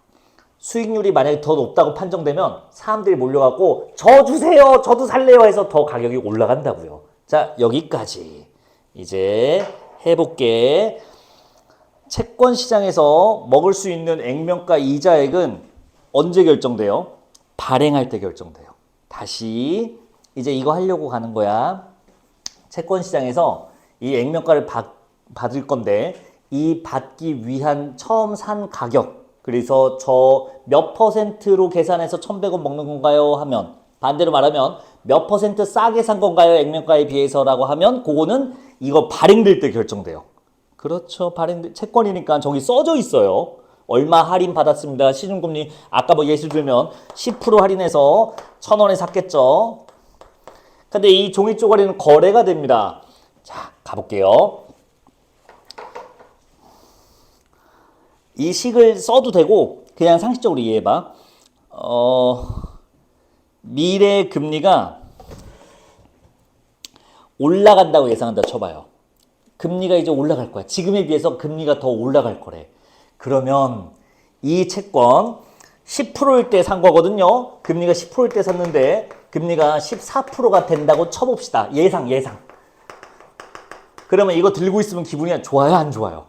수익률이 만약에 더 높다고 판정되면 사람들이 몰려갖고 저 주세요. 저도 살래요 해서 더 가격이 올라간다고요. 자 여기까지 이제 해볼게. 채권 시장에서 먹을 수 있는 액면가 이자액은 언제 결정돼요? 발행할 때 결정돼요. 다시 이제 이거 하려고 가는 거야. 채권 시장에서 이 액면가를 받을 건데 이 받기 위한 처음 산 가격, 그래서 저 몇 퍼센트로 계산해서 1,100원 먹는 건가요? 하면 반대로 말하면 몇 퍼센트 싸게 산 건가요? 액면가에 비해서라고 하면 그거는 이거 발행될 때 결정돼요. 그렇죠. 채권이니까 저기 써져 있어요. 얼마 할인 받았습니다. 시중금리 아까 뭐 예를 들면 10% 할인해서 1,000원에 샀겠죠. 근데 이 종이 쪼가리는 거래가 됩니다. 자, 가볼게요. 이 식을 써도 되고 그냥 상식적으로 이해해봐. 미래 금리가 올라간다고 예상한다 쳐봐요. 금리가 이제 올라갈 거야. 지금에 비해서 금리가 더 올라갈 거래. 그러면 이 채권 10%일 때 산 거거든요. 금리가 10%일 때 샀는데 금리가 14%가 된다고 쳐봅시다. 예상. 그러면 이거 들고 있으면 기분이 좋아요? 안 좋아요?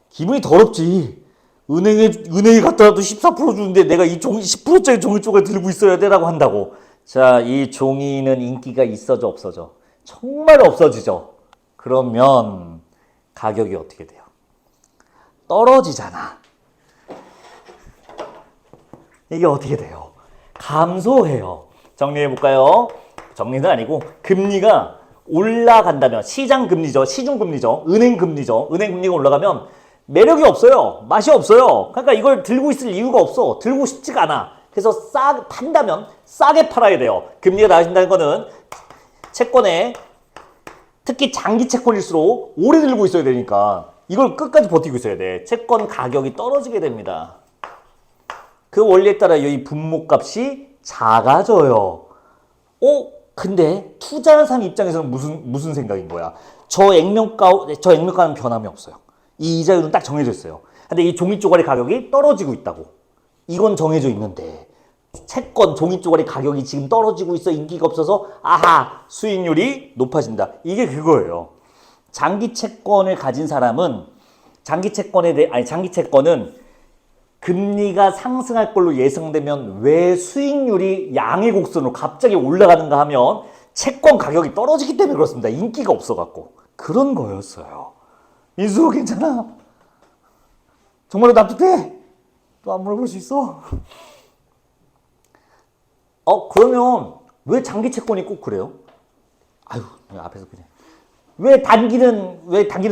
기분이 더럽지. 은행에 갔다가도 14% 주는데 내가 이 종이 10%짜리 종이 쪼가리 들고 있어야 되라고 한다고. 자, 이 종이는 인기가 있어져 없어져? 정말 없어지죠. 그러면 가격이 어떻게 돼요? 떨어지잖아. 이게 어떻게 돼요? 감소해요. 정리해 볼까요? 정리는 아니고 금리가 올라간다면 시장 금리죠. 시중 금리죠. 은행 금리죠. 은행 금리가 올라가면 매력이 없어요. 맛이 없어요. 그러니까 이걸 들고 있을 이유가 없어. 들고 싶지가 않아. 그래서 판다면 싸게 팔아야 돼요. 금리가 낮아진다는 거는 채권에 특히 장기 채권일수록 오래 들고 있어야 되니까 이걸 끝까지 버티고 있어야 돼. 채권 가격이 떨어지게 됩니다. 그 원리에 따라 이 분모값이 작아져요. 근데 투자하는 사람 입장에서는 무슨 생각인 거야? 저 액면가는 변함이 없어요. 이 이자율은 딱 정해져 있어요. 근데 이 종이 쪼가리 가격이 떨어지고 있다고. 이건 정해져 있는데 채권 종이 쪼가리 가격이 지금 떨어지고 있어. 인기가 없어서 수익률이 높아진다. 이게 그거예요. 장기 채권을 가진 사람은 장기 채권은 금리가 상승할 걸로 예상되면 왜 수익률이 양의 곡선으로 갑자기 올라가는가 하면 채권 가격이 떨어지기 때문에 그렇습니다. 인기가 없어갖고. 그런 거였어요. 민수 괜찮아? 정말로 납득돼? 또 안 물어볼 수 있어? 그러면 왜 장기 채권이 꼭 그래요? 앞에서 그냥. 왜 단기는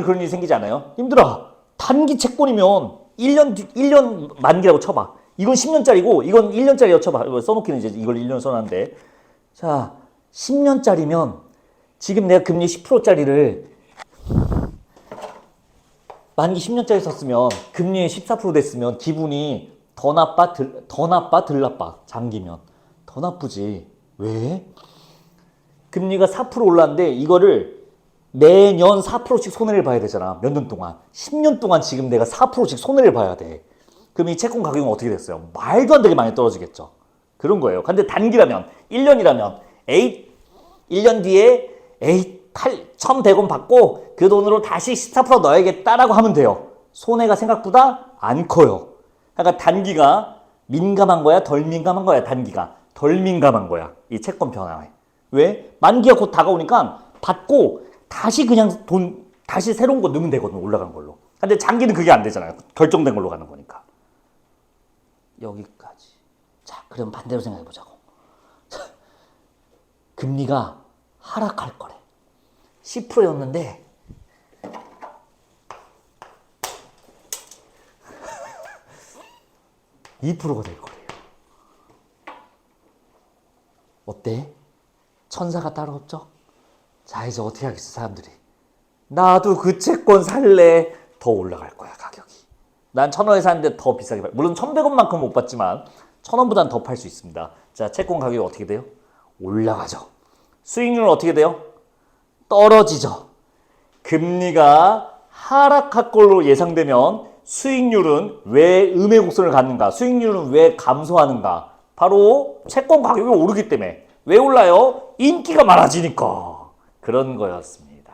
그런 일이 생기지 않아요? 힘들어. 단기 채권이면 1년 만기라고 쳐봐. 이건 10년짜리고 이건 1년짜리라고 쳐봐. 써놓기는 이제 이걸 1년 써놨는데. 자, 10년짜리면 지금 내가 금리 10%짜리를 만기 10년짜리 썼으면 금리 14% 됐으면 기분이 더 나빠 덜 나빠? 장기면 더 나쁘지. 왜? 금리가 4% 올랐는데 이거를 매년 4%씩 손해를 봐야 되잖아. 몇 년 동안. 10년 동안 지금 내가 4%씩 손해를 봐야 돼. 그럼 이 채권 가격은 어떻게 됐어요? 말도 안 되게 많이 떨어지겠죠. 그런 거예요. 근데 단기라면 1년이라면 1년 뒤에 1,100원 받고 그 돈으로 다시 14% 넣어야겠다라고 하면 돼요. 손해가 생각보다 안 커요. 그러니까 단기가 민감한 거야? 덜 민감한 거야? 단기가 덜 민감한 거야. 이 채권 변화에. 왜? 만기가 곧 다가오니까 받고 다시 그냥 다시 새로운 거 넣으면 되거든. 올라간 걸로. 근데 장기는 그게 안 되잖아요. 결정된 걸로 가는 거니까. 여기까지. 자, 그럼 반대로 생각해 보자고. 금리가 하락할 거래. 10%였는데 2%가 될 거래요. 어때? 천사가 따로 없죠? 자, 이제 어떻게 하겠어, 사람들이. 나도 그 채권 살래. 더 올라갈 거야, 가격이. 난 1,000원에 사는데 더 비싸게 팔. 물론 1,100원만큼 못 받지만 1,000원보다는 더 팔 수 있습니다. 자, 채권 가격이 어떻게 돼요? 올라가죠. 수익률은 어떻게 돼요? 떨어지죠. 금리가 하락할 걸로 예상되면 수익률은 왜 음의 곡선을 갖는가? 수익률은 왜 감소하는가? 바로 채권 가격이 오르기 때문에. 왜 올라요? 인기가 많아지니까. 그런 거였습니다.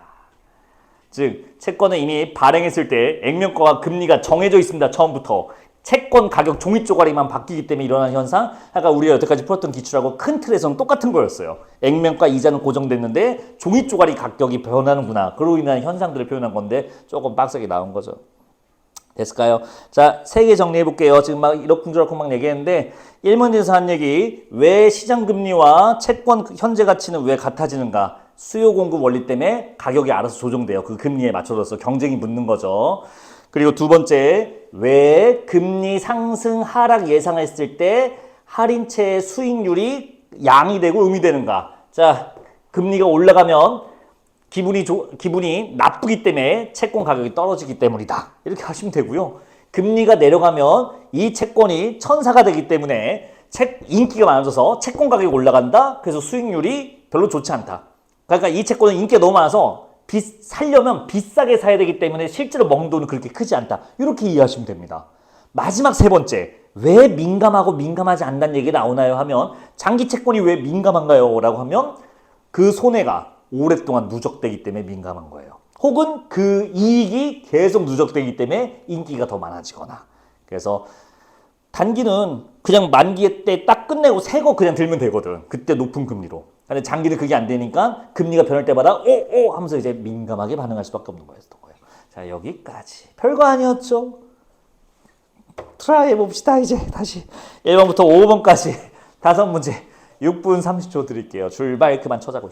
즉 채권은 이미 발행했을 때 액면가와 금리가 정해져 있습니다. 처음부터. 채권 가격 종이 쪼가리만 바뀌기 때문에 일어나는 현상. 아까 우리가 여태까지 풀었던 기출하고 큰 틀에서는 똑같은 거였어요. 액면가 이자는 고정됐는데 종이 쪼가리 가격이 변하는구나. 그로 인한 현상들을 표현한 건데 조금 빡세게 나온 거죠. 됐을까요? 자, 3개 정리해 볼게요. 지금 막 이러쿵저러쿵 막 얘기했는데 1문제에서 한 얘기. 왜 시장금리와 채권 현재 가치는 왜 같아지는가? 수요 공급 원리 때문에 가격이 알아서 조정돼요. 그 금리에 맞춰져서 경쟁이 붙는 거죠. 그리고 두 번째, 왜 금리 상승 하락 예상했을 때 할인채의 수익률이 양이 되고 음이 되는가? 자, 금리가 올라가면 기분이 나쁘기 때문에 채권 가격이 떨어지기 때문이다. 이렇게 하시면 되고요. 금리가 내려가면 이 채권이 천사가 되기 때문에 인기가 많아져서 채권 가격이 올라간다. 그래서 수익률이 별로 좋지 않다. 그러니까 이 채권은 인기가 너무 많아서 살려면 비싸게 사야 되기 때문에 실제로 먹는 돈은 그렇게 크지 않다. 이렇게 이해하시면 됩니다. 마지막 세 번째, 왜 민감하고 민감하지 않다는 얘기가 나오나요? 하면 장기 채권이 왜 민감한가요? 라고 하면 그 손해가 오랫동안 누적되기 때문에 민감한 거예요. 혹은 그 이익이 계속 누적되기 때문에 인기가 더 많아지거나 그래서 단기는 그냥 만기 때 딱 끝내고 새 거 그냥 들면 되거든. 그때 높은 금리로. 근데 장기는 그게 안 되니까 금리가 변할 때마다 오 하면서 이제 민감하게 반응할 수밖에 없는 거였던 거예요. 자, 여기까지. 별거 아니었죠? 트라이 해봅시다. 이제 다시 1번부터 5번까지 5문제 6분 30초 드릴게요. 출발. 그만 쳐자고.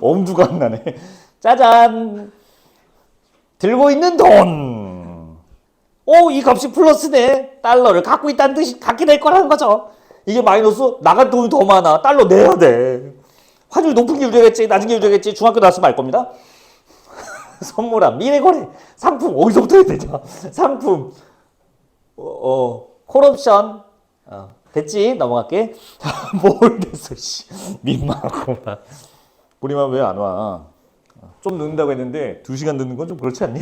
엄두가 안 나네. 짜잔. 들고 있는 돈. 오, 이 값이 플러스네. 달러를 갖고 있다는 뜻이 갖게 될 거라는 거죠. 이게 마이너스, 나간 돈이 더 많아. 달러 내야 돼. 환율 높은 게 유리하겠지, 낮은 게 유리하겠지. 중학교 나왔으면 알 겁니다. 선물함, 미래거래, 상품 어디서부터 해야 되냐? 상품, 콜옵션. 됐지? 넘어갈게. 뭘 됐어, 씨. 민망하구만. 우리만 왜 안 와? 좀 늦는다고 했는데 2시간 늦는 건 좀 그렇지 않니?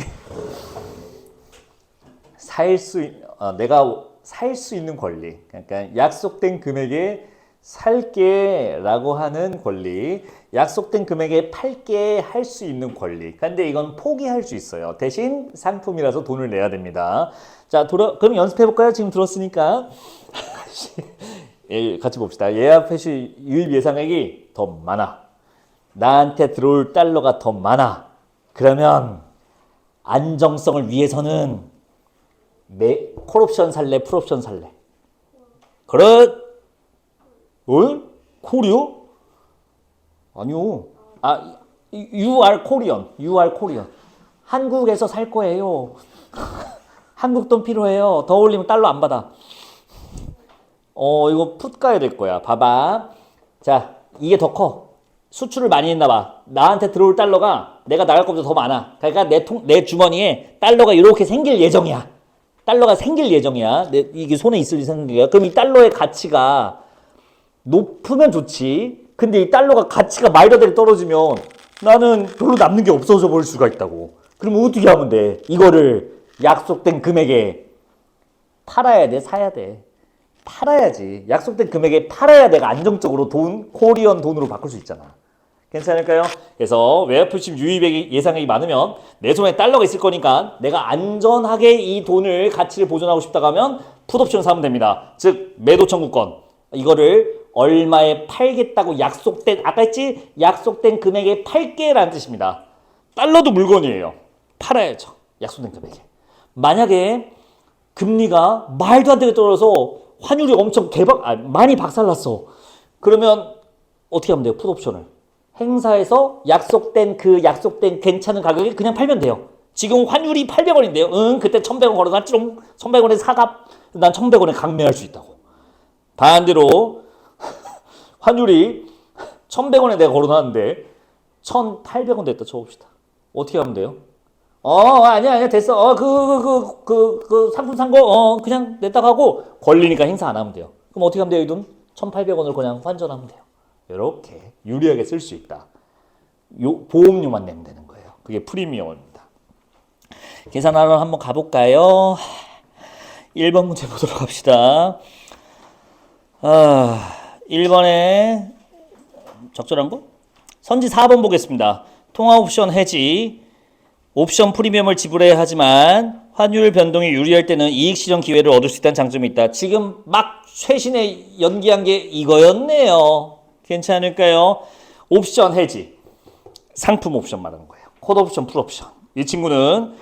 내가 살 수 있는 권리. 그러니까 약속된 금액에 살게라고 하는 권리, 약속된 금액에 팔게 할 수 있는 권리. 근데 이건 포기할 수 있어요. 대신 상품이라서 돈을 내야 됩니다. 자, 그럼 연습해 볼까요? 지금 들었으니까. 같이 봅시다. 예약 회시 유입 예상액이 더 많아. 나한테 들어올 달러가 더 많아. 그러면 안정성을 위해서는 콜옵션 살래, 풀옵션 살래? 그래? 코리오? 아니요. You are Korean. You are Korean. 한국에서 살 거예요. 한국 돈 필요해요. 더 올리면 달러 안 받아. 이거 풋 가야 될 거야. 봐봐. 자, 이게 더 커. 수출을 많이 했나 봐. 나한테 들어올 달러가 내가 나갈 것보다 더 많아. 그러니까 내 주머니에 달러가 이렇게 생길 예정이야. 달러가 생길 예정이야. 이게 손에 있을 생각이야. 그럼 이 달러의 가치가 높으면 좋지. 근데 이 달러가 가치가 말도 안 되게 떨어지면 나는 별로 남는 게 없어져 버릴 수가 있다고. 그럼 어떻게 하면 돼? 이거를 약속된 금액에 팔아야 돼, 사야 돼. 팔아야지. 약속된 금액에 팔아야 내가 안정적으로 코리언 돈으로 바꿀 수 있잖아. 괜찮을까요? 그래서 외화표심 유입액이 예상액이 많으면 내 손에 달러가 있을 거니까 내가 안전하게 이 돈을 가치를 보존하고 싶다고 하면 풋옵션을 사면 됩니다. 즉 매도 청구권. 이거를 얼마에 팔겠다고 아까 했지? 약속된 금액에 팔게라는 뜻입니다. 달러도 물건이에요. 팔아야죠. 약속된 금액에. 만약에 금리가 말도 안 되게 떨어져서 환율이 엄청 많이 박살났어. 그러면 어떻게 하면 돼요? 풋옵션을. 행사에서 약속된 괜찮은 가격에 그냥 팔면 돼요. 지금 환율이 800원인데요. 그때 1100원 걸어놨지롱. 1100원에 사갑. 난 1100원에 강매할 수 있다고. 반대로 환율이 1100원에 내가 걸어놨는데 1800원 됐다 쳐봅시다. 어떻게 하면 돼요? 아니야 됐어. 상품 산 거 그냥 냈다가 하고 걸리니까 행사 안 하면 돼요. 그럼 어떻게 하면 돼요? 이 돈 1800원을 그냥 환전하면 돼요. 이렇게 유리하게 쓸 수 있다. 보험료만 내면 되는 거예요. 그게 프리미엄입니다. 계산하러 한번 가볼까요? 1번 문제 보도록 합시다. 1번에 적절한 거? 선지 4번 보겠습니다. 통화 옵션 해지. 옵션 프리미엄을 지불해야 하지만 환율 변동이 유리할 때는 이익 실현 기회를 얻을 수 있다는 장점이 있다. 지금 막 최신에 연기한 게 이거였네요. 괜찮을까요? 옵션 해지. 상품 옵션 말하는 거예요. 콜 옵션, 풀 옵션. 이 친구는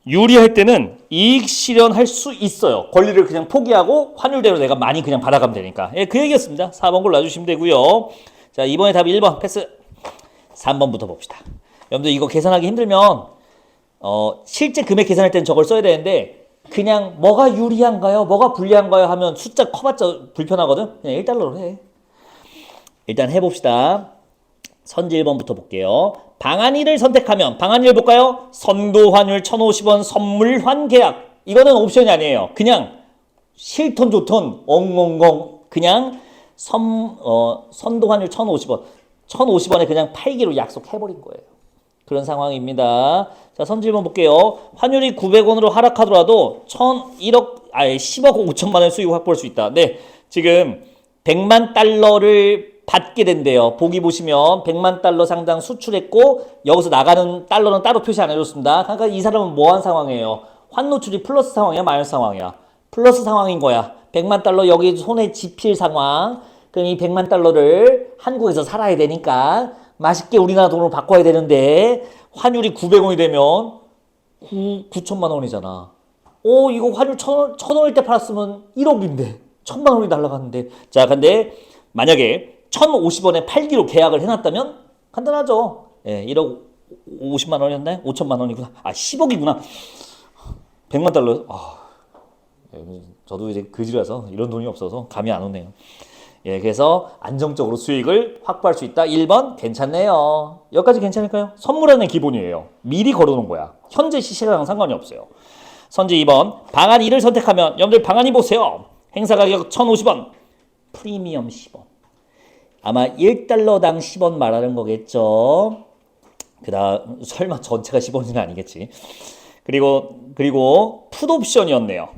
유리할 때는 이익 실현할 수 있어요. 권리를 그냥 포기하고 환율대로 내가 많이 그냥 받아가면 되니까. 예, 그 얘기였습니다. 4번 골라주시면 되고요. 자, 이번에 답 1번 패스. 3번부터 봅시다. 여러분들 이거 계산하기 힘들면 실제 금액 계산할 때는 저걸 써야 되는데 그냥 뭐가 유리한가요? 뭐가 불리한가요? 하면 숫자 커봤자 불편하거든? 그냥 1달러로 해. 일단 해봅시다. 선지 1번부터 볼게요. 방안 1을 선택하면 방안 1을 볼까요? 선도 환율 1050원 선물 환 계약. 이거는 옵션이 아니에요. 그냥 싫던 좋던 엉엉엉 그냥 선도 환율 1050원. 1050원에 그냥 팔기로 약속해버린 거예요. 그런 상황입니다. 자, 선지 1번 볼게요. 환율이 900원으로 하락하더라도 10억 5천만 원 수익 확보할 수 있다. 네, 지금 100만 달러를 받게 된대요. 보기 보시면 100만 달러 상당 수출했고 여기서 나가는 달러는 따로 표시 안 해줬습니다. 그러니까 이 사람은 뭐한 상황이에요? 환 노출이 플러스 상황이야, 마이너스 상황이야? 플러스 상황인 거야. 100만 달러 여기 손에 집힐 상황. 그럼 이 100만 달러를 한국에서 살아야 되니까 맛있게 우리나라 돈으로 바꿔야 되는데 환율이 900원이 되면 9천만 원이잖아. 이거 환율 1000원일 때 팔았으면 1억인데 1000만 원이 날라갔는데. 자, 근데 만약에 1,050원에 팔기로 계약을 해놨다면 간단하죠. 예, 1억 50만 원이었나요? 5천만 원이구나. 아, 10억이구나. 100만 달러. 예, 저도 이제 그지라서 이런 돈이 없어서 감이 안 오네요. 예, 그래서 안정적으로 수익을 확보할 수 있다. 1번 괜찮네요. 여기까지 괜찮을까요? 선물하는 기본이에요. 미리 걸어놓은 거야. 현재 시세랑 상관이 없어요. 선지 2번 방안 2를 선택하면 여러분들 방안 2 보세요. 행사 가격 1,050원, 프리미엄 10원. 아마 1달러당 10원 말하는 거겠죠. 그다음 설마 전체가 10원은 아니겠지. 그리고 풋옵션이었네요.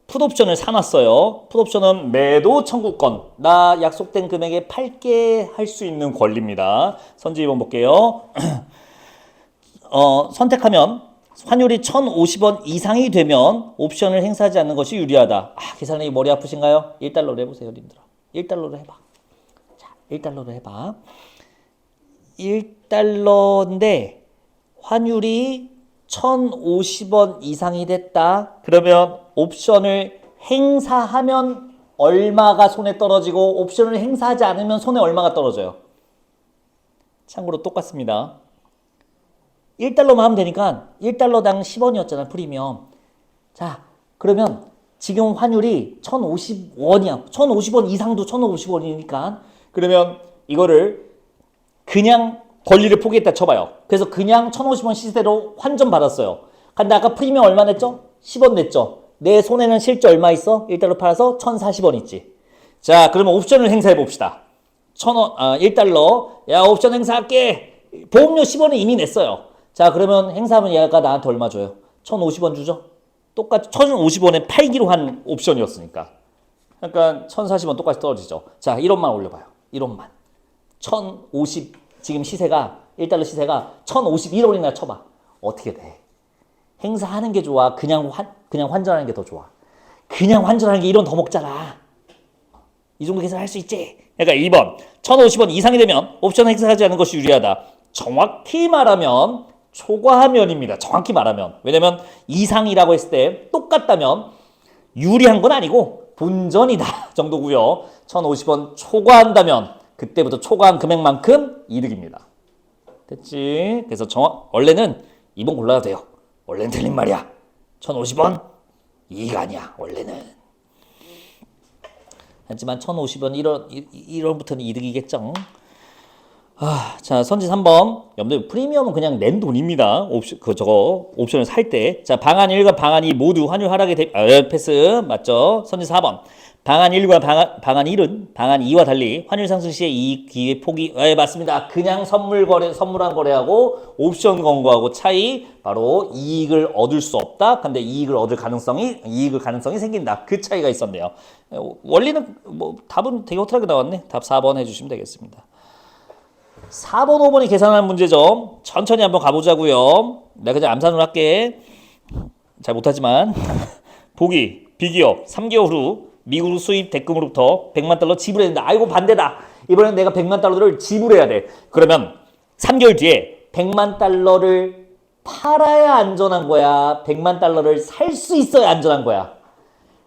풋옵션을 사놨어요. 풋옵션은 매도 청구권. 나 약속된 금액에 팔게 할 수 있는 권리입니다. 선지 2번 볼게요. 선택하면 환율이 1,050원 이상이 되면 옵션을 행사하지 않는 것이 유리하다. 계산하기 머리 아프신가요? 1달러로 해보세요, 님들아. 1달러로 해봐. 자, 1달러로 해봐. 1달러인데 환율이 1,050원 이상이 됐다. 그러면 옵션을 행사하면 얼마가 손에 떨어지고 옵션을 행사하지 않으면 손에 얼마가 떨어져요? 참고로 똑같습니다. 1달러만 하면 되니까 1달러당 10원이었잖아, 프리미엄. 자, 그러면 지금 환율이 1,050원이야. 1,050원 이상도 1,050원이니까 그러면 이거를 그냥 권리를 포기했다 쳐봐요. 그래서 그냥 1,050원 시세로 환전 받았어요. 근데 아까 프리미엄 얼마 냈죠? 10원 냈죠. 내 손에는 실제 얼마 있어? 1달러 팔아서 1,040원 있지. 자, 그러면 옵션을 행사해 봅시다. 1달러. 야, 옵션 행사할게. 보험료 10원을 이미 냈어요. 자, 그러면 행사하면 얘가 나한테 얼마 줘요? 1,050원 주죠? 똑같이 1,050원에 팔기로 한 옵션이었으니까. 그러니까 1,040원 똑같이 떨어지죠. 자, 1원만 올려봐요. 1원만. 1,050, 지금 시세가, 1달러 시세가 1,051원이나 쳐봐. 어떻게 돼? 행사하는 게 좋아? 그냥 환전하는 게 더 좋아? 그냥 환전하는 게 1원 더 먹잖아. 이 정도 계산할 수 있지? 그러니까 2번. 1,050원 이상이 되면 옵션 행사하지 않는 것이 유리하다. 정확히 말하면 초과하면입니다. 정확히 말하면. 왜냐면 이상이라고 했을 때 똑같다면 유리한 건 아니고 본전이다 정도고요. 1,050원 초과한다면 그때부터 초과한 금액만큼 이득입니다. 됐지? 그래서 원래는 2번 골라도 돼요. 원래는 틀린 말이야. 1,050원 이익 아니야. 원래는. 하지만 1,050원 1원부터는 이득이겠죠. 자, 선지 3번. 여러분들 프리미엄은 그냥 낸 돈입니다. 옵션을 살 때. 자, 방안 1과 방안 2 모두 환율 하락에 패스. 맞죠? 선지 4번. 방안 1과 방안 1은 방안 2와 달리 환율 상승 시에 이익 기회 폭이 맞습니다. 그냥 선물한 거래하고 옵션 권고하고 차이 바로 이익을 얻을 수 없다. 근데 이익을 가능성이 생긴다. 그 차이가 있었네요. 원리는 답은 되게 호탕하게 나왔네. 답 4번 해주시면 되겠습니다. 4번, 5번이 계산하는 문제죠. 천천히 한번 가보자고요. 내가 그냥 암산을 할게. 잘 못하지만 보기, 비기업 3개월 후 미국 수입 대금으로부터 100만 달러 지불해야 된다. 아이고 반대다. 이번엔 내가 100만 달러를 지불해야 돼. 그러면 3개월 뒤에 100만 달러를 팔아야 안전한 거야? 100만 달러를 살 수 있어야 안전한 거야?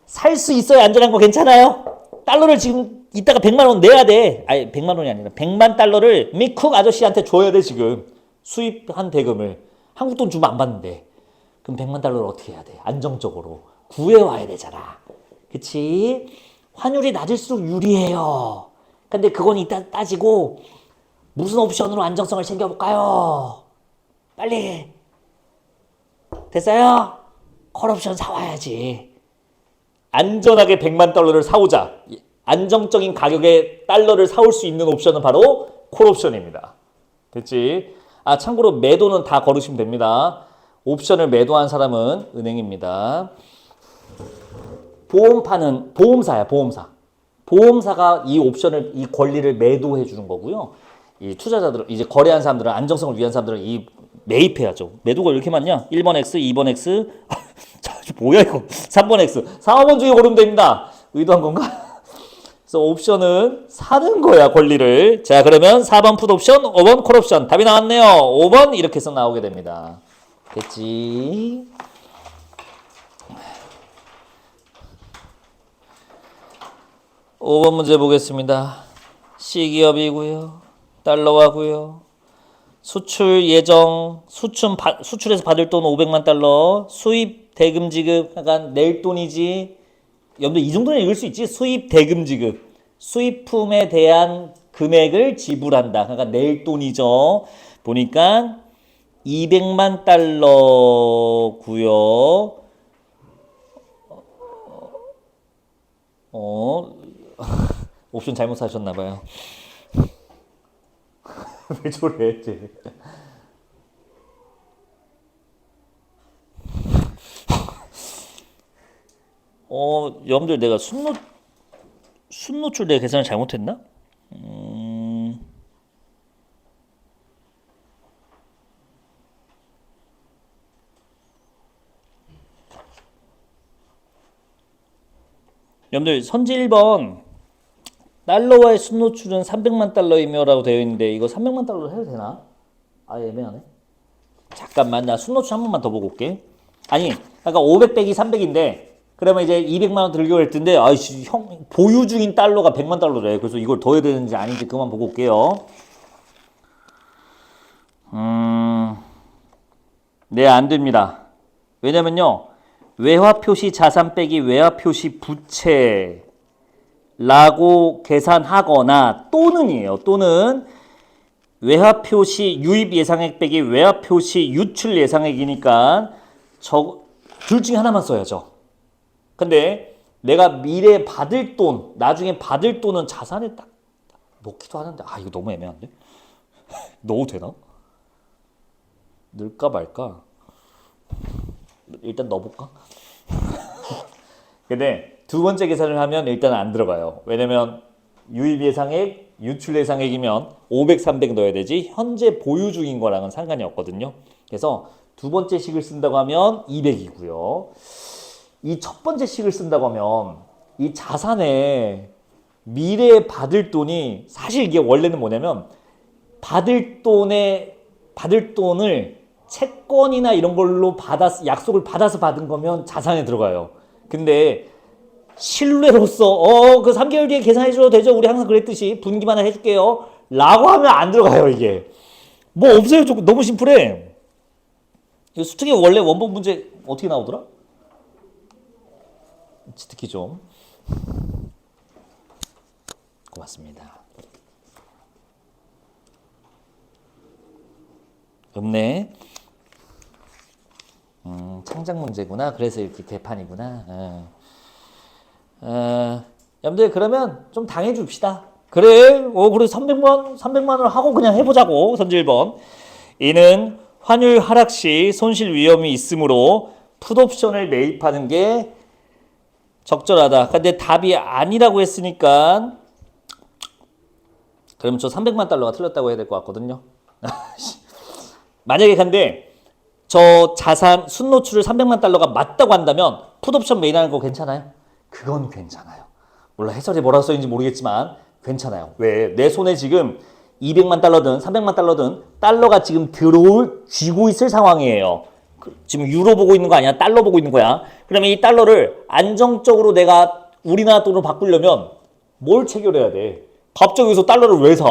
살 수 있어야 안전한 거 괜찮아요? 달러를 지금 이따가 100만 원 내야 돼. 아니 100만 원이 아니라 100만 달러를 미쿡 아저씨한테 줘야 돼. 지금 수입한 대금을 한국 돈 주면 안 받는데 그럼 100만 달러를 어떻게 해야 돼? 안정적으로 구해와야 되잖아. 그치? 환율이 낮을수록 유리해요. 근데 그건 이따 따지고 무슨 옵션으로 안정성을 챙겨볼까요? 빨리. 됐어요? 콜옵션 사와야지. 안전하게 100만 달러를 사오자. 안정적인 가격에 달러를 사올 수 있는 옵션은 바로 콜옵션입니다. 됐지? 참고로 매도는 다 걸으시면 됩니다. 옵션을 매도한 사람은 은행입니다. 보험사야, 보험사. 보험사가 이 옵션을, 이 권리를 매도해 주는 거고요. 이 투자자들, 이제 거래한 사람들은, 안정성을 위한 사람들은 이 매입해야죠. 매도가 왜 이렇게 많냐? 1번 X, 2번 X, 뭐야 이거? 3번 X, 4, 5번 중에 고르면 됩니다. 의도한 건가? 그래서 옵션은 사는 거야, 권리를. 자, 그러면 4번 풋옵션, 5번 콜옵션. 답이 나왔네요. 5번 이렇게 해서 나오게 됩니다. 됐지? 5번 문제 보겠습니다. C기업이고요. 달러화고요. 수출 예정, 수출해서 받을 돈 500만 달러, 수입 대금 지급, 약간 낼 돈이지. 여러분들 이 정도는 읽을 수 있지. 수입 대금 지급, 수입품에 대한 금액을 지불한다. 그러니까 낼 돈이죠. 보니까 200만 달러고요. 옵션 잘못 사셨나 봐요. 왜 저래, 쟤. 여러분들 내가 순노출 내가 계산을 잘못했나? 여러분들 선지 1번 달러와의 순노출은 300만 달러이며라고 되어 있는데 이거 300만 달러로 해도 되나? 아 애매하네. 잠깐만 나 순노출 한 번만 더 보고 올게. 아니 아까 500 빼기 300인데 그러면 이제 200만 원 들기로 했던데 아이씨 형 보유 중인 달러가 100만 달러래. 그래서 이걸 더해야 되는지 아닌지 그만 보고 올게요. 네, 안 됩니다. 왜냐면요. 외화 표시 자산 빼기 외화 표시 부채라고 계산하거나 또는이에요. 또는 외화 표시 유입 예상액 빼기 외화 표시 유출 예상액이니까 둘 중에 하나만 써야죠. 근데 내가 미래에 받을 돈, 나중에 받을 돈은 자산에 딱 넣기도 하는데 이거 너무 애매한데? 넣어도 되나? 넣을까 말까? 일단 넣어볼까? 근데 두 번째 계산을 하면 일단 안 들어가요. 왜냐면 유입 예상액, 유출 예상액이면 500, 300 넣어야 되지 현재 보유 중인 거랑은 상관이 없거든요. 그래서 두 번째 식을 쓴다고 하면 200이고요. 이 첫 번째 식을 쓴다고 하면 이 자산에 미래에 받을 돈이 사실 이게 원래는 뭐냐면 받을 돈을 채권이나 이런 걸로 약속을 받아서 받은 거면 자산에 들어가요. 근데 신뢰로서 그 3개월 뒤에 계산해 줘도 되죠. 우리 항상 그랬듯이 분기만 해줄게요. 라고 하면 안 들어가요. 이게 뭐 없어요. 너무 심플해. 이거 수특이 원래 원본 문제 어떻게 나오더라? 특히 좀 고맙습니다. 없네. 창작 문제구나. 그래서 이렇게 개판이구나. 여러분들 그러면 좀 당해줍시다. 그래, 그래 300만 원을 하고 그냥 해보자고. 선지 1번. 이는 환율 하락 시 손실 위험이 있으므로 풋옵션을 매입하는 게 적절하다. 근데 답이 아니라고 했으니까 그러면 저 300만 달러가 틀렸다고 해야 될 것 같거든요. 만약에 근데 저 자산 순노출을 300만 달러가 맞다고 한다면 풋옵션 매입하는 거 괜찮아요? 그건 괜찮아요. 물론 해설이 뭐라고 써있는지 모르겠지만 괜찮아요. 왜? 내 손에 지금 200만 달러든 300만 달러든 달러가 지금 쥐고 있을 상황이에요. 지금 유로 보고 있는 거 아니야? 달러 보고 있는 거야. 그러면 이 달러를 안정적으로 내가 우리나라 돈으로 바꾸려면 뭘 체결해야 돼? 갑자기 여기서 달러를 왜 사?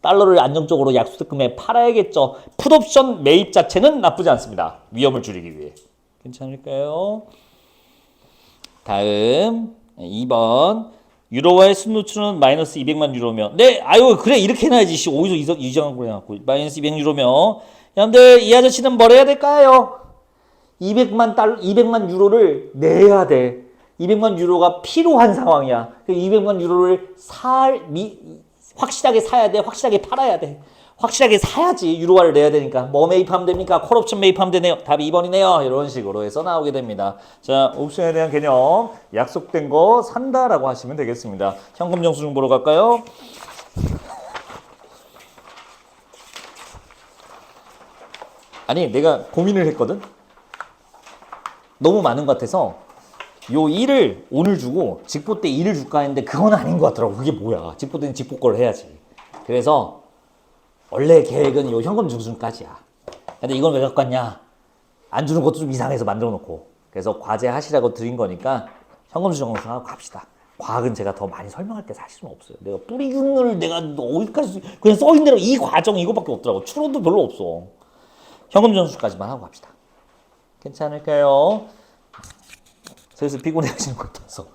달러를 안정적으로 약속금에 팔아야겠죠. 풋옵션 매입 자체는 나쁘지 않습니다. 위험을 줄이기 위해. 괜찮을까요? 다음 2번 유로화의 순노출은 마이너스 200만 유로면 네 아유 그래 이렇게 해놔야지 어디서 이상한 거 해갖고 마이너스 200유로면 여러분들 이 아저씨는 뭘 해야 될까요? 200만 유로를 내야 돼. 200만 유로가 필요한 상황이야. 200만 유로를 확실하게 사야 돼. 확실하게 팔아야 돼. 확실하게 사야지 유로화를 내야 되니까. 뭐 매입하면 됩니까? 콜옵션 매입하면 되네요. 답이 2번이네요. 이런 식으로 해서 나오게 됩니다. 자, 옵션에 대한 개념. 약속된 거 산다라고 하시면 되겠습니다. 현금 영수증 보러 갈까요? 아니, 내가 고민을 했거든? 너무 많은 것 같아서 요 1을 오늘 주고 직보 때 2를 줄까 했는데 그건 아닌 것 같더라고. 그게 뭐야. 직보 때는 직보 걸 해야지. 그래서 원래 계획은 요 현금 영수증까지야. 근데 이건 왜 갖고 왔냐? 안 주는 것도 좀 이상해서 만들어 놓고. 그래서 과제 하시라고 드린 거니까 현금 영수증하고 갑시다. 과학은 제가 더 많이 설명할 게 사실은 없어요. 내가 뿌리균을 내가 어디까지 그냥 써있는 대로 이 과정 이거밖에 없더라고. 추론도 별로 없어. 현금 정수까지만 하고 갑시다. 괜찮을까요? 슬슬 피곤해하시는 것 같아서.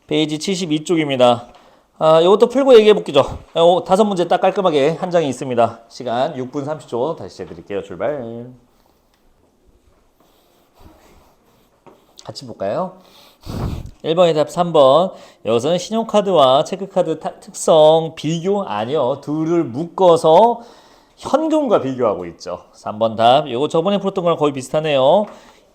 페이지 72쪽입니다. 이것도 풀고 얘기해 볼게요. 5문제 딱 깔끔하게 한 장이 있습니다. 시간 6분 30초 다시 해드릴게요. 출발. 같이 볼까요? 1번의 답 3번. 여기서는 신용카드와 체크카드 특성 비교 아니요. 둘을 묶어서 현금과 비교하고 있죠. 3번 답. 이거 저번에 풀었던 거랑 거의 비슷하네요.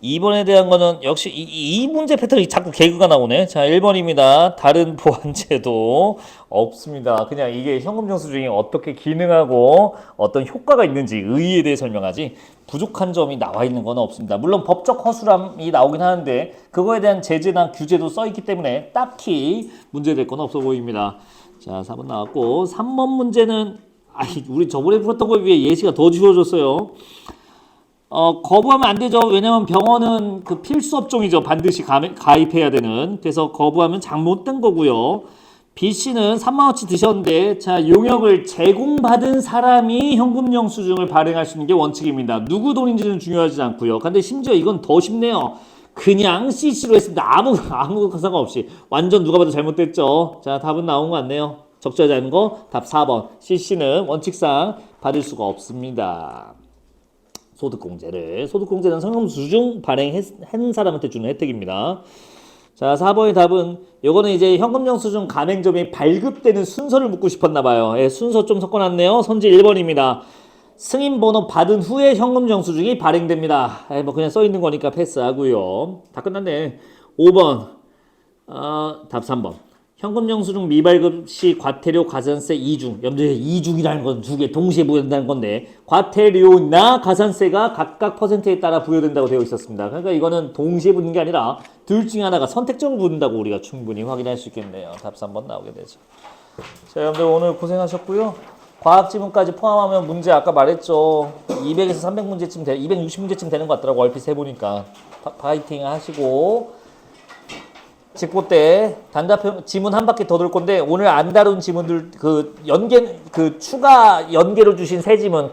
2번에 대한 거는 역시 이 문제 패턴이 자꾸 개그가 나오네. 자, 1번입니다. 다른 보완제도 없습니다. 그냥 이게 현금 영수증이 어떻게 기능하고 어떤 효과가 있는지 의의에 대해 설명하지 부족한 점이 나와 있는 건 없습니다. 물론 법적 허술함이 나오긴 하는데 그거에 대한 제재나 규제도 써 있기 때문에 딱히 문제될 건 없어 보입니다. 자, 4번 나왔고 3번 문제는 우리 저번에 풀었던 거에 비해 예시가 더 쉬워졌어요. 거부하면 안 되죠. 왜냐면 병원은 그 필수 업종이죠. 반드시 가입해야 되는. 그래서 거부하면 잘못된 거고요. B씨는 3만원치 드셨는데 자 용역을 제공받은 사람이 현금 영수증을 발행할 수 있는 게 원칙입니다. 누구 돈인지는 중요하지 않고요. 근데 심지어 이건 더 쉽네요. 그냥 CC로 했습니다. 아무 상관없이. 완전 누가 봐도 잘못됐죠. 자 답은 나온 거 같네요. 적절하지 않은 거 답 4번. CC는 원칙상 받을 수가 없습니다. 소득공제는 현금수증 발행한 사람한테 주는 혜택입니다. 자, 4번의 답은 요거는 이제 현금영수증 가맹점이 발급되는 순서를 묻고 싶었나봐요. 예, 순서 좀 섞어놨네요. 선지 1번입니다. 승인번호 받은 후에 현금영수증이 발행됩니다. 뭐 그냥 써있는 거니까 패스하고요. 다 끝났네. 5번 답 3번. 현금영수증 미발급 시 과태료 가산세 이중. 염두에 이중이라는 건 두 개 동시에 부여된다는 건데 과태료나 가산세가 각각 퍼센트에 따라 부여된다고 되어 있었습니다. 그러니까 이거는 동시에 붙는 게 아니라 둘 중에 하나가 선택적으로 붙는다고 우리가 충분히 확인할 수 있겠네요. 답 3번 나오게 되죠. 자, 여러분들 오늘 고생하셨고요. 과학지문까지 포함하면 문제 아까 말했죠. 200에서 300문제쯤 260문제쯤 되는 것 같더라고. 얼핏 세보니까. 파이팅 하시고 직보 때 단답형 지문 한 바퀴 더 돌 건데 오늘 안 다룬 지문들 추가 연계로 주신 세 지문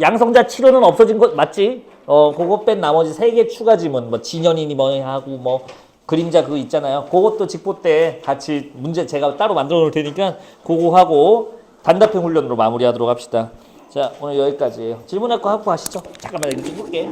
양성자 치료는 없어진 거 맞지? 그거 뺀 나머지 3개 추가 지문 뭐 진연이니 뭐 하고 뭐 그림자 그거 있잖아요. 그것도 직보 때 같이 문제 제가 따로 만들어 놓을 테니까 그거 하고 단답형 훈련으로 마무리하도록 합시다. 자 오늘 여기까지예요. 질문할 거 하고 가시죠. 잠깐만 이거 좀 볼게.